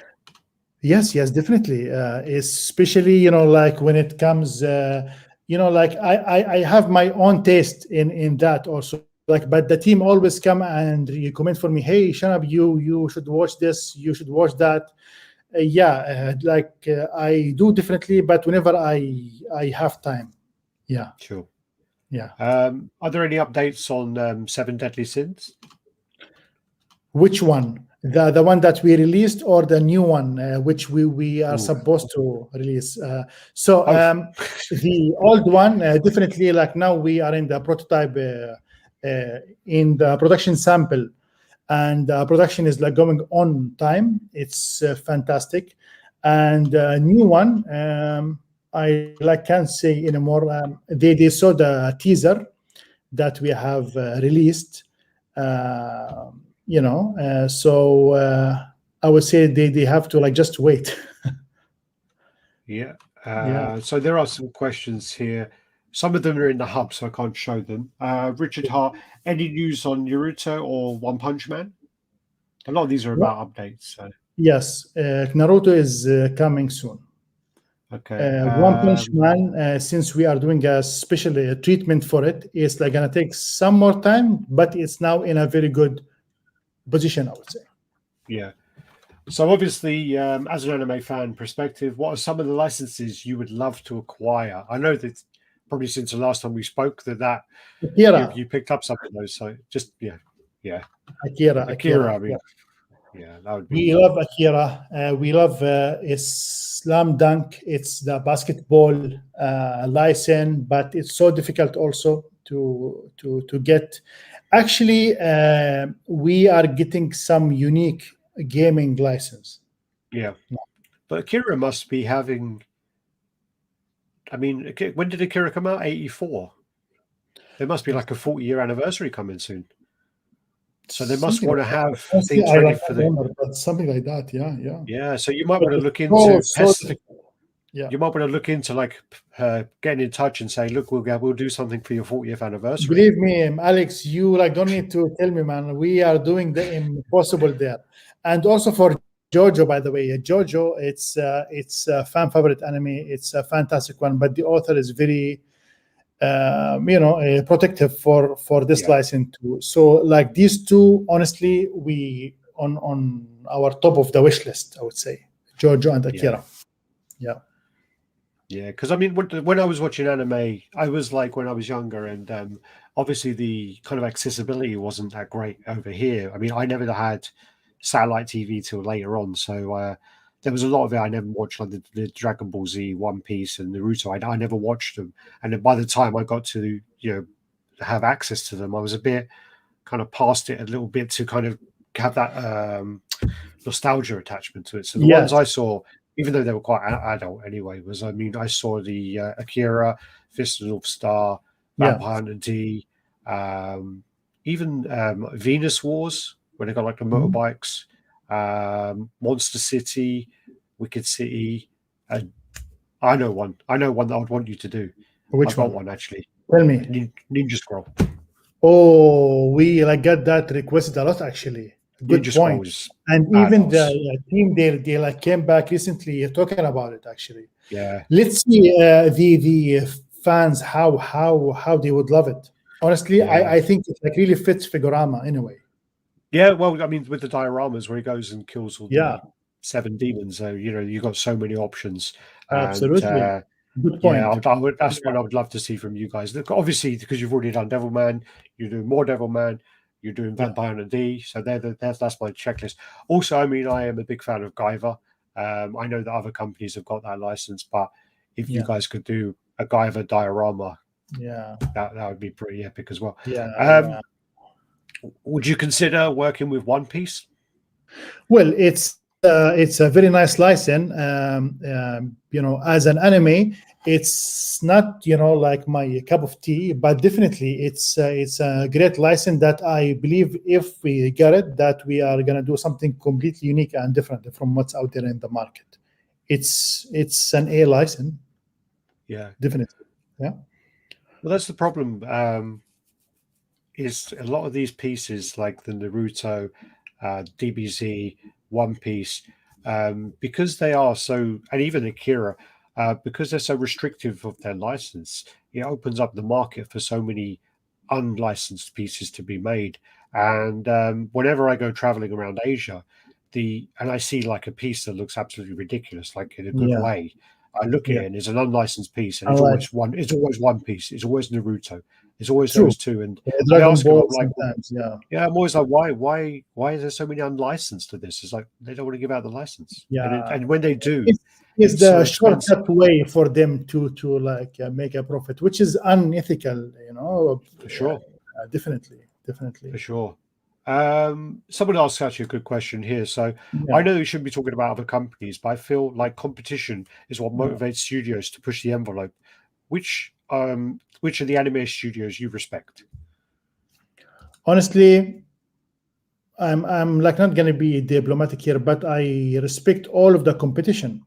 Yes, yes, definitely. Especially, you know, like when it comes, you know, like I have my own taste in that also. Like, but the team always come and you comment for me. Hey, Shanab, you should watch this. You should watch that. I do definitely, but whenever I have time. Yeah, Sure. yeah. Are there any updates on Seven Deadly Sins? Which one? The one that we released or the new one, which we are Ooh, supposed to release? So both. the old one, definitely, like now we are in the prototype, in the production sample, and production is like going on time. It's fantastic, and new one. I like can't say anymore. They saw the teaser that we have released. Uh, I would say they have to like just wait. Yeah. Yeah. So there are some questions here. Some of them are in the hub, so I can't show them. Richard Hart, any news on Naruto or One Punch Man? A lot of these are about updates. So. Yes, Naruto is coming soon. Okay. One Punch Man, since we are doing a special treatment for it, it's like gonna take some more time, but it's now in a very good position, I would say. Yeah. So obviously, as an anime fan perspective, what are some of the licenses you would love to acquire? I know that probably since the last time we spoke that Akira, you picked up some of those. So just yeah. Akira. Akira. I Yeah. mean, yeah, that would We be love Akira. We love Slam Dunk. It's the basketball license, but it's so difficult also to get. Actually, we are getting some unique gaming license. yeah. But Akira must be having. I mean, when did Akira come out? 84. There must be like a 40-year anniversary coming soon. So they must Something want like to that. have Honestly, things I ready like for that the. number, but something like that. Yeah, yeah. Yeah, so you might But want to it's look into so difficult. Yeah. you might want to look into like getting in touch and say, look, we'll do something for your 40th anniversary. Believe me, Alex, you like don't need to tell me, man. We are doing the impossible there, and also for Jojo, by the way, Jojo, it's a fan favorite anime. It's a fantastic one, but the author is very, protective for this Yeah, license too. So, like these two, honestly, we on our top of the wish list, I would say, Jojo and yeah, Akira. Yeah. yeah. Because I mean, when I was watching anime, I was like when I was younger, and obviously the kind of accessibility wasn't that great over here. I mean, I never had satellite TV till later on, so there was a lot of it I never watched, like the Dragon Ball Z, One Piece, and Naruto. I never watched them, and then by the time I got to have access to them, I was a bit kind of past it a little bit to kind of have that nostalgia attachment to it. So the ones Yes. I saw, even though they were quite adult anyway, I saw the Akira, Fist of the North Star, Yeah. Vampire Hunter D, even Venus Wars when they got like the Mhm. motorbikes, Monster City, Wicked City. I know one. I know one that I'd want you to do. Which I've got one? one actually. Tell me. Ninja Scroll. Oh, we like got that requested a lot actually. Good Ninja Scroll point. is And even the badass. team they like came back recently talking about it actually. Yeah. Let's see the fans how they would love it. Honestly, Yeah. I think it like really fits Figurama anyway. Yeah, well, I mean, with the dioramas where he goes and kills all Yeah, the seven demons, so you've got so many options, and absolutely. Good yeah, point. I would. That's Yeah, one I would love to see from you guys. Look, obviously, because you've already done Devilman, you're doing more Devilman, you're doing yeah, Vampire Hunter D, so that's my checklist. Also, I mean, I am a big fan of Guyver. I know that other companies have got that license, but if you yeah, guys could do a Guyver diorama, yeah, that would be pretty epic as well. yeah, Um, yeah. would you consider working with One Piece? Well, it's a very nice license. As an anime, it's not like my cup of tea, but definitely it's a great license that I believe if we get it, that we are gonna do something completely unique and different from what's out there in the market. It's an A license, Yeah. definitely. Yeah. Well, that's the problem. Is a lot of these pieces like the Naruto DBZ, One Piece, because they are so, and even Akira, because they're so restrictive of their license, it opens up the market for so many unlicensed pieces to be made. And whenever I go traveling around Asia, and I see like a piece that looks absolutely ridiculous, like in a good Yeah. way, I look at it and it's an unlicensed piece, and I it's like always one. It's always One Piece. It's always Naruto. It's always true. those two. And I Dragon ask them, I'm Ball like, sometimes. Yeah. yeah, I'm always like, why is there so many unlicensed to this? It's like they don't want to give out the license. Yeah. And when they do, It's it's the so expensive. shortcut way for them to like make a profit, which is unethical. For sure. Definitely. For sure. Someone asked actually a good question here. So Yeah. I know you shouldn't be talking about other companies, but I feel like competition is what motivates studios to push the envelope. Which are the anime studios you respect? Honestly, I'm like not gonna be diplomatic here, but I respect all of the competition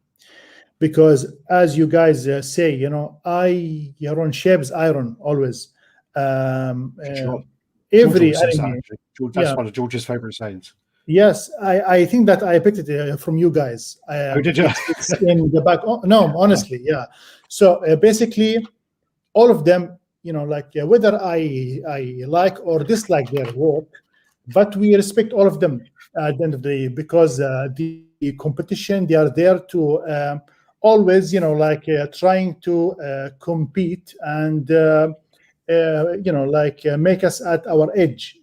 because, as you guys say, iron shapes iron always. For sure. Every George says that, anime, actually. That's one of George's favorite sayings. yes, I think that I picked it from you guys. Oh, did you? It's in the back. Oh, no, honestly, yeah. So basically, all of them, whether I like or dislike their work, but we respect all of them at the end of the day because the competition, they are there to always, trying to compete and make us at our edge,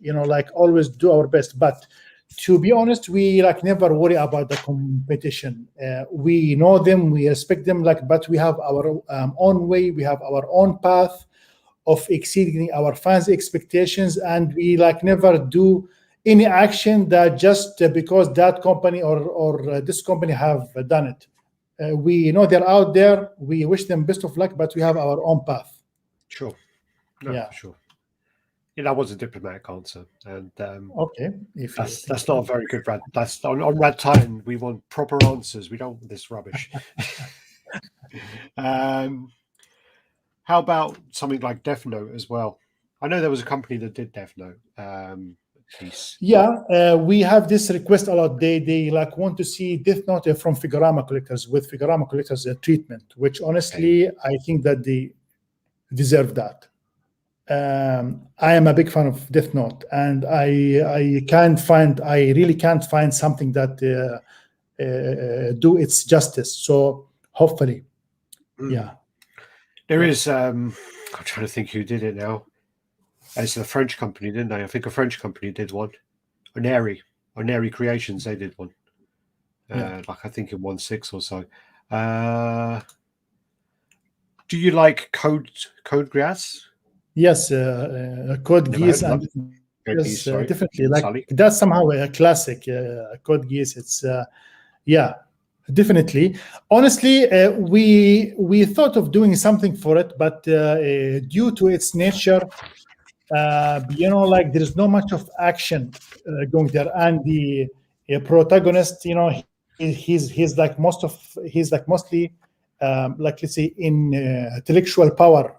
always do our best. But to be honest, we never worry about the competition. We know them, we respect them, but we have our own way, we have our own path of exceeding our fans' expectations, and we never do any action that just because that company or this company have done it. We know they're out there. We wish them best of luck, but we have our own path. Sure. No, Yeah. for sure. Yeah, that was a diplomatic answer, and okay, that's not a very good Rad. That's on RaddTitan. We want proper answers. We don't want this rubbish. How about something like Death Note as well? I know there was a company that did Death Note piece. Yeah, we have this request a lot. They want to see Death Note from Figurama collectors with Figurama collectors treatment, which honestly I think that they deserve that. I am a big fan of Death Note, and I really can't find something that do its justice. So hopefully, yeah. There is. I'm trying to think who did it now. It's a French company, didn't they? I think a French company did one. Oneri Creations, they did one. Like I think in 1/6 or so. Do you like Code Geass? Yes, Code Geass, and yes, definitely. That's somehow a classic. Code Geass. It's definitely. Honestly, we thought of doing something for it, but due to its nature, there is not much of action going there, and the protagonist, he's mostly let's say in intellectual power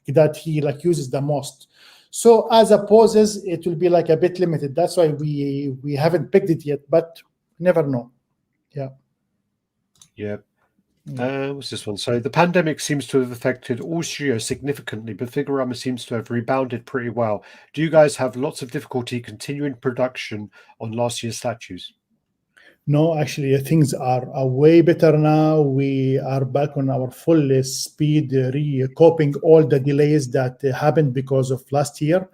that he uses the most. So as a poses, it will be a bit limited. That's why we haven't picked it yet, but never know. Yeah. What's this one? So the pandemic seems to have affected all studios significantly, but Figurama seems to have rebounded pretty well. Do you guys have lots of difficulty continuing production on last year's statues? No, actually, things are way better now. We are back on our full speed, coping all the delays that happened because of last year.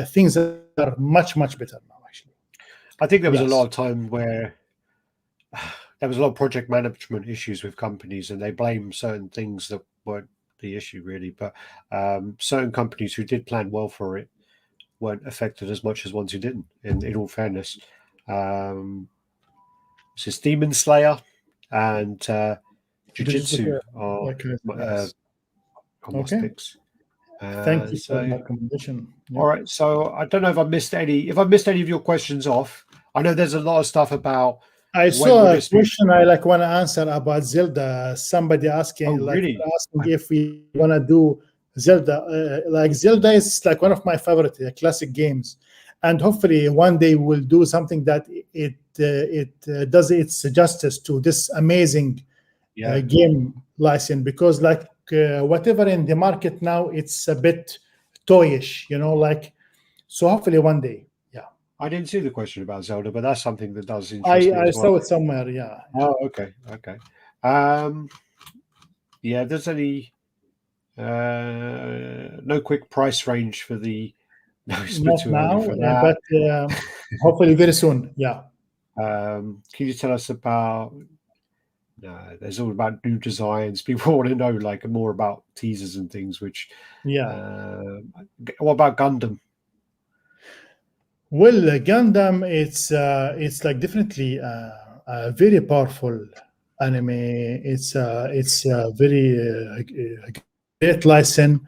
Things are much better now, actually. I think there was a lot of time where there was a lot of project management issues with companies, and they blame certain things that weren't the issue really. But certain companies who did plan well for it weren't affected as much as ones who didn't. In all fairness, this is Demon Slayer and Jujutsu are almost picks. Thank you for that recommendation. All right, so I don't know if I missed any. If I missed any of your questions off, I know there's a lot of stuff about. I saw a question I want to answer about Zelda. Somebody asking, really? asking if we want to do Zelda. Zelda is one of my favorite classic games, and hopefully one day we'll do something that it does its justice to this amazing game license, because like whatever in the market now, it's a bit toyish, like. So hopefully one day. I didn't see the question about Zelda, but that's something that does interest me I as well. saw it somewhere. Yeah. Oh, okay. Yeah, there's any no quick price range for the Not too now, early for that. but hopefully very soon. Yeah. Can you tell us about? No, there's all about new designs. People want to know like more about teasers and things. Which, what about Gundam? Well, Gundam, it's like definitely a very powerful anime. It's a very great license,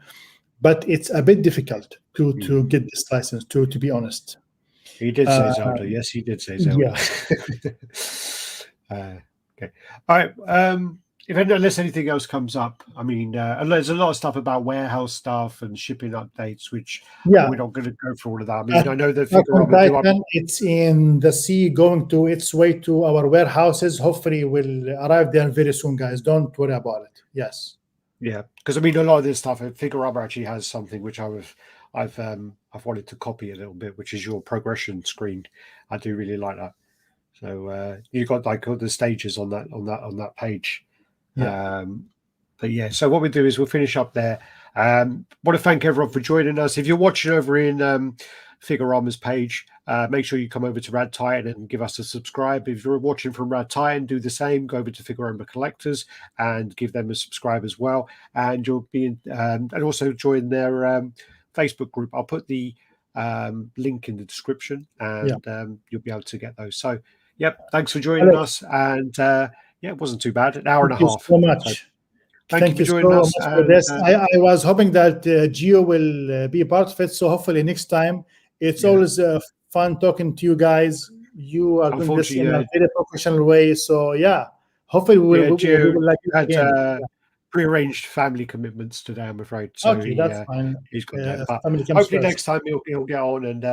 but it's a bit difficult to get this license. To be honest, he did say Zelda. Yes, he did say Zelda. Yeah. Okay. All right. Unless anything else comes up, I mean, there's a lot of stuff about warehouse stuff and shipping updates, which we're not going to go through all of that. I mean, I know that Titan, it's in the sea, going to its way to our warehouses. Hopefully, will arrive there very soon, guys. Don't worry about it. Yes. Yeah, because I mean, a lot of this stuff, Figurama actually has something which I've wanted to copy a little bit, which is your progression screen. I do really like that. So you've got like all the stages on that page. Yeah. But yeah, so what we do is we'll finish up there. Want to thank everyone for joining us. If you're watching over in Figurama's page, make sure you come over to RaddTitan and give us a subscribe. If you're watching from RaddTitan, do the same. Go over to Figurama Collectors and give them a subscribe as well. And you'll be and also join their Facebook group. I'll put the link in the description, and you'll be able to get those. So, yep, thanks for joining us. And yeah, it wasn't too bad. An hour and a half. So much. So, thank you for joining us. For this. I was hoping that Gio will be a part of it. So hopefully next time. It's always fun talking to you guys. You are doing this in a very professional way. So yeah, hopefully we will like it again. Prearranged family commitments today, I'm afraid. So okay, that's fine. He's got that. But hopefully next time he'll get on and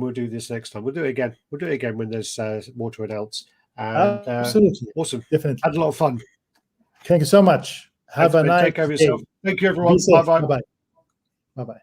we'll do this next time. We'll do it again. We'll do it again when there's more to announce. And, absolutely, awesome, definitely. Had a lot of fun. Thank you so much. Have a nice day. Take care of yourself. Thank you, everyone. Bye bye. Bye bye.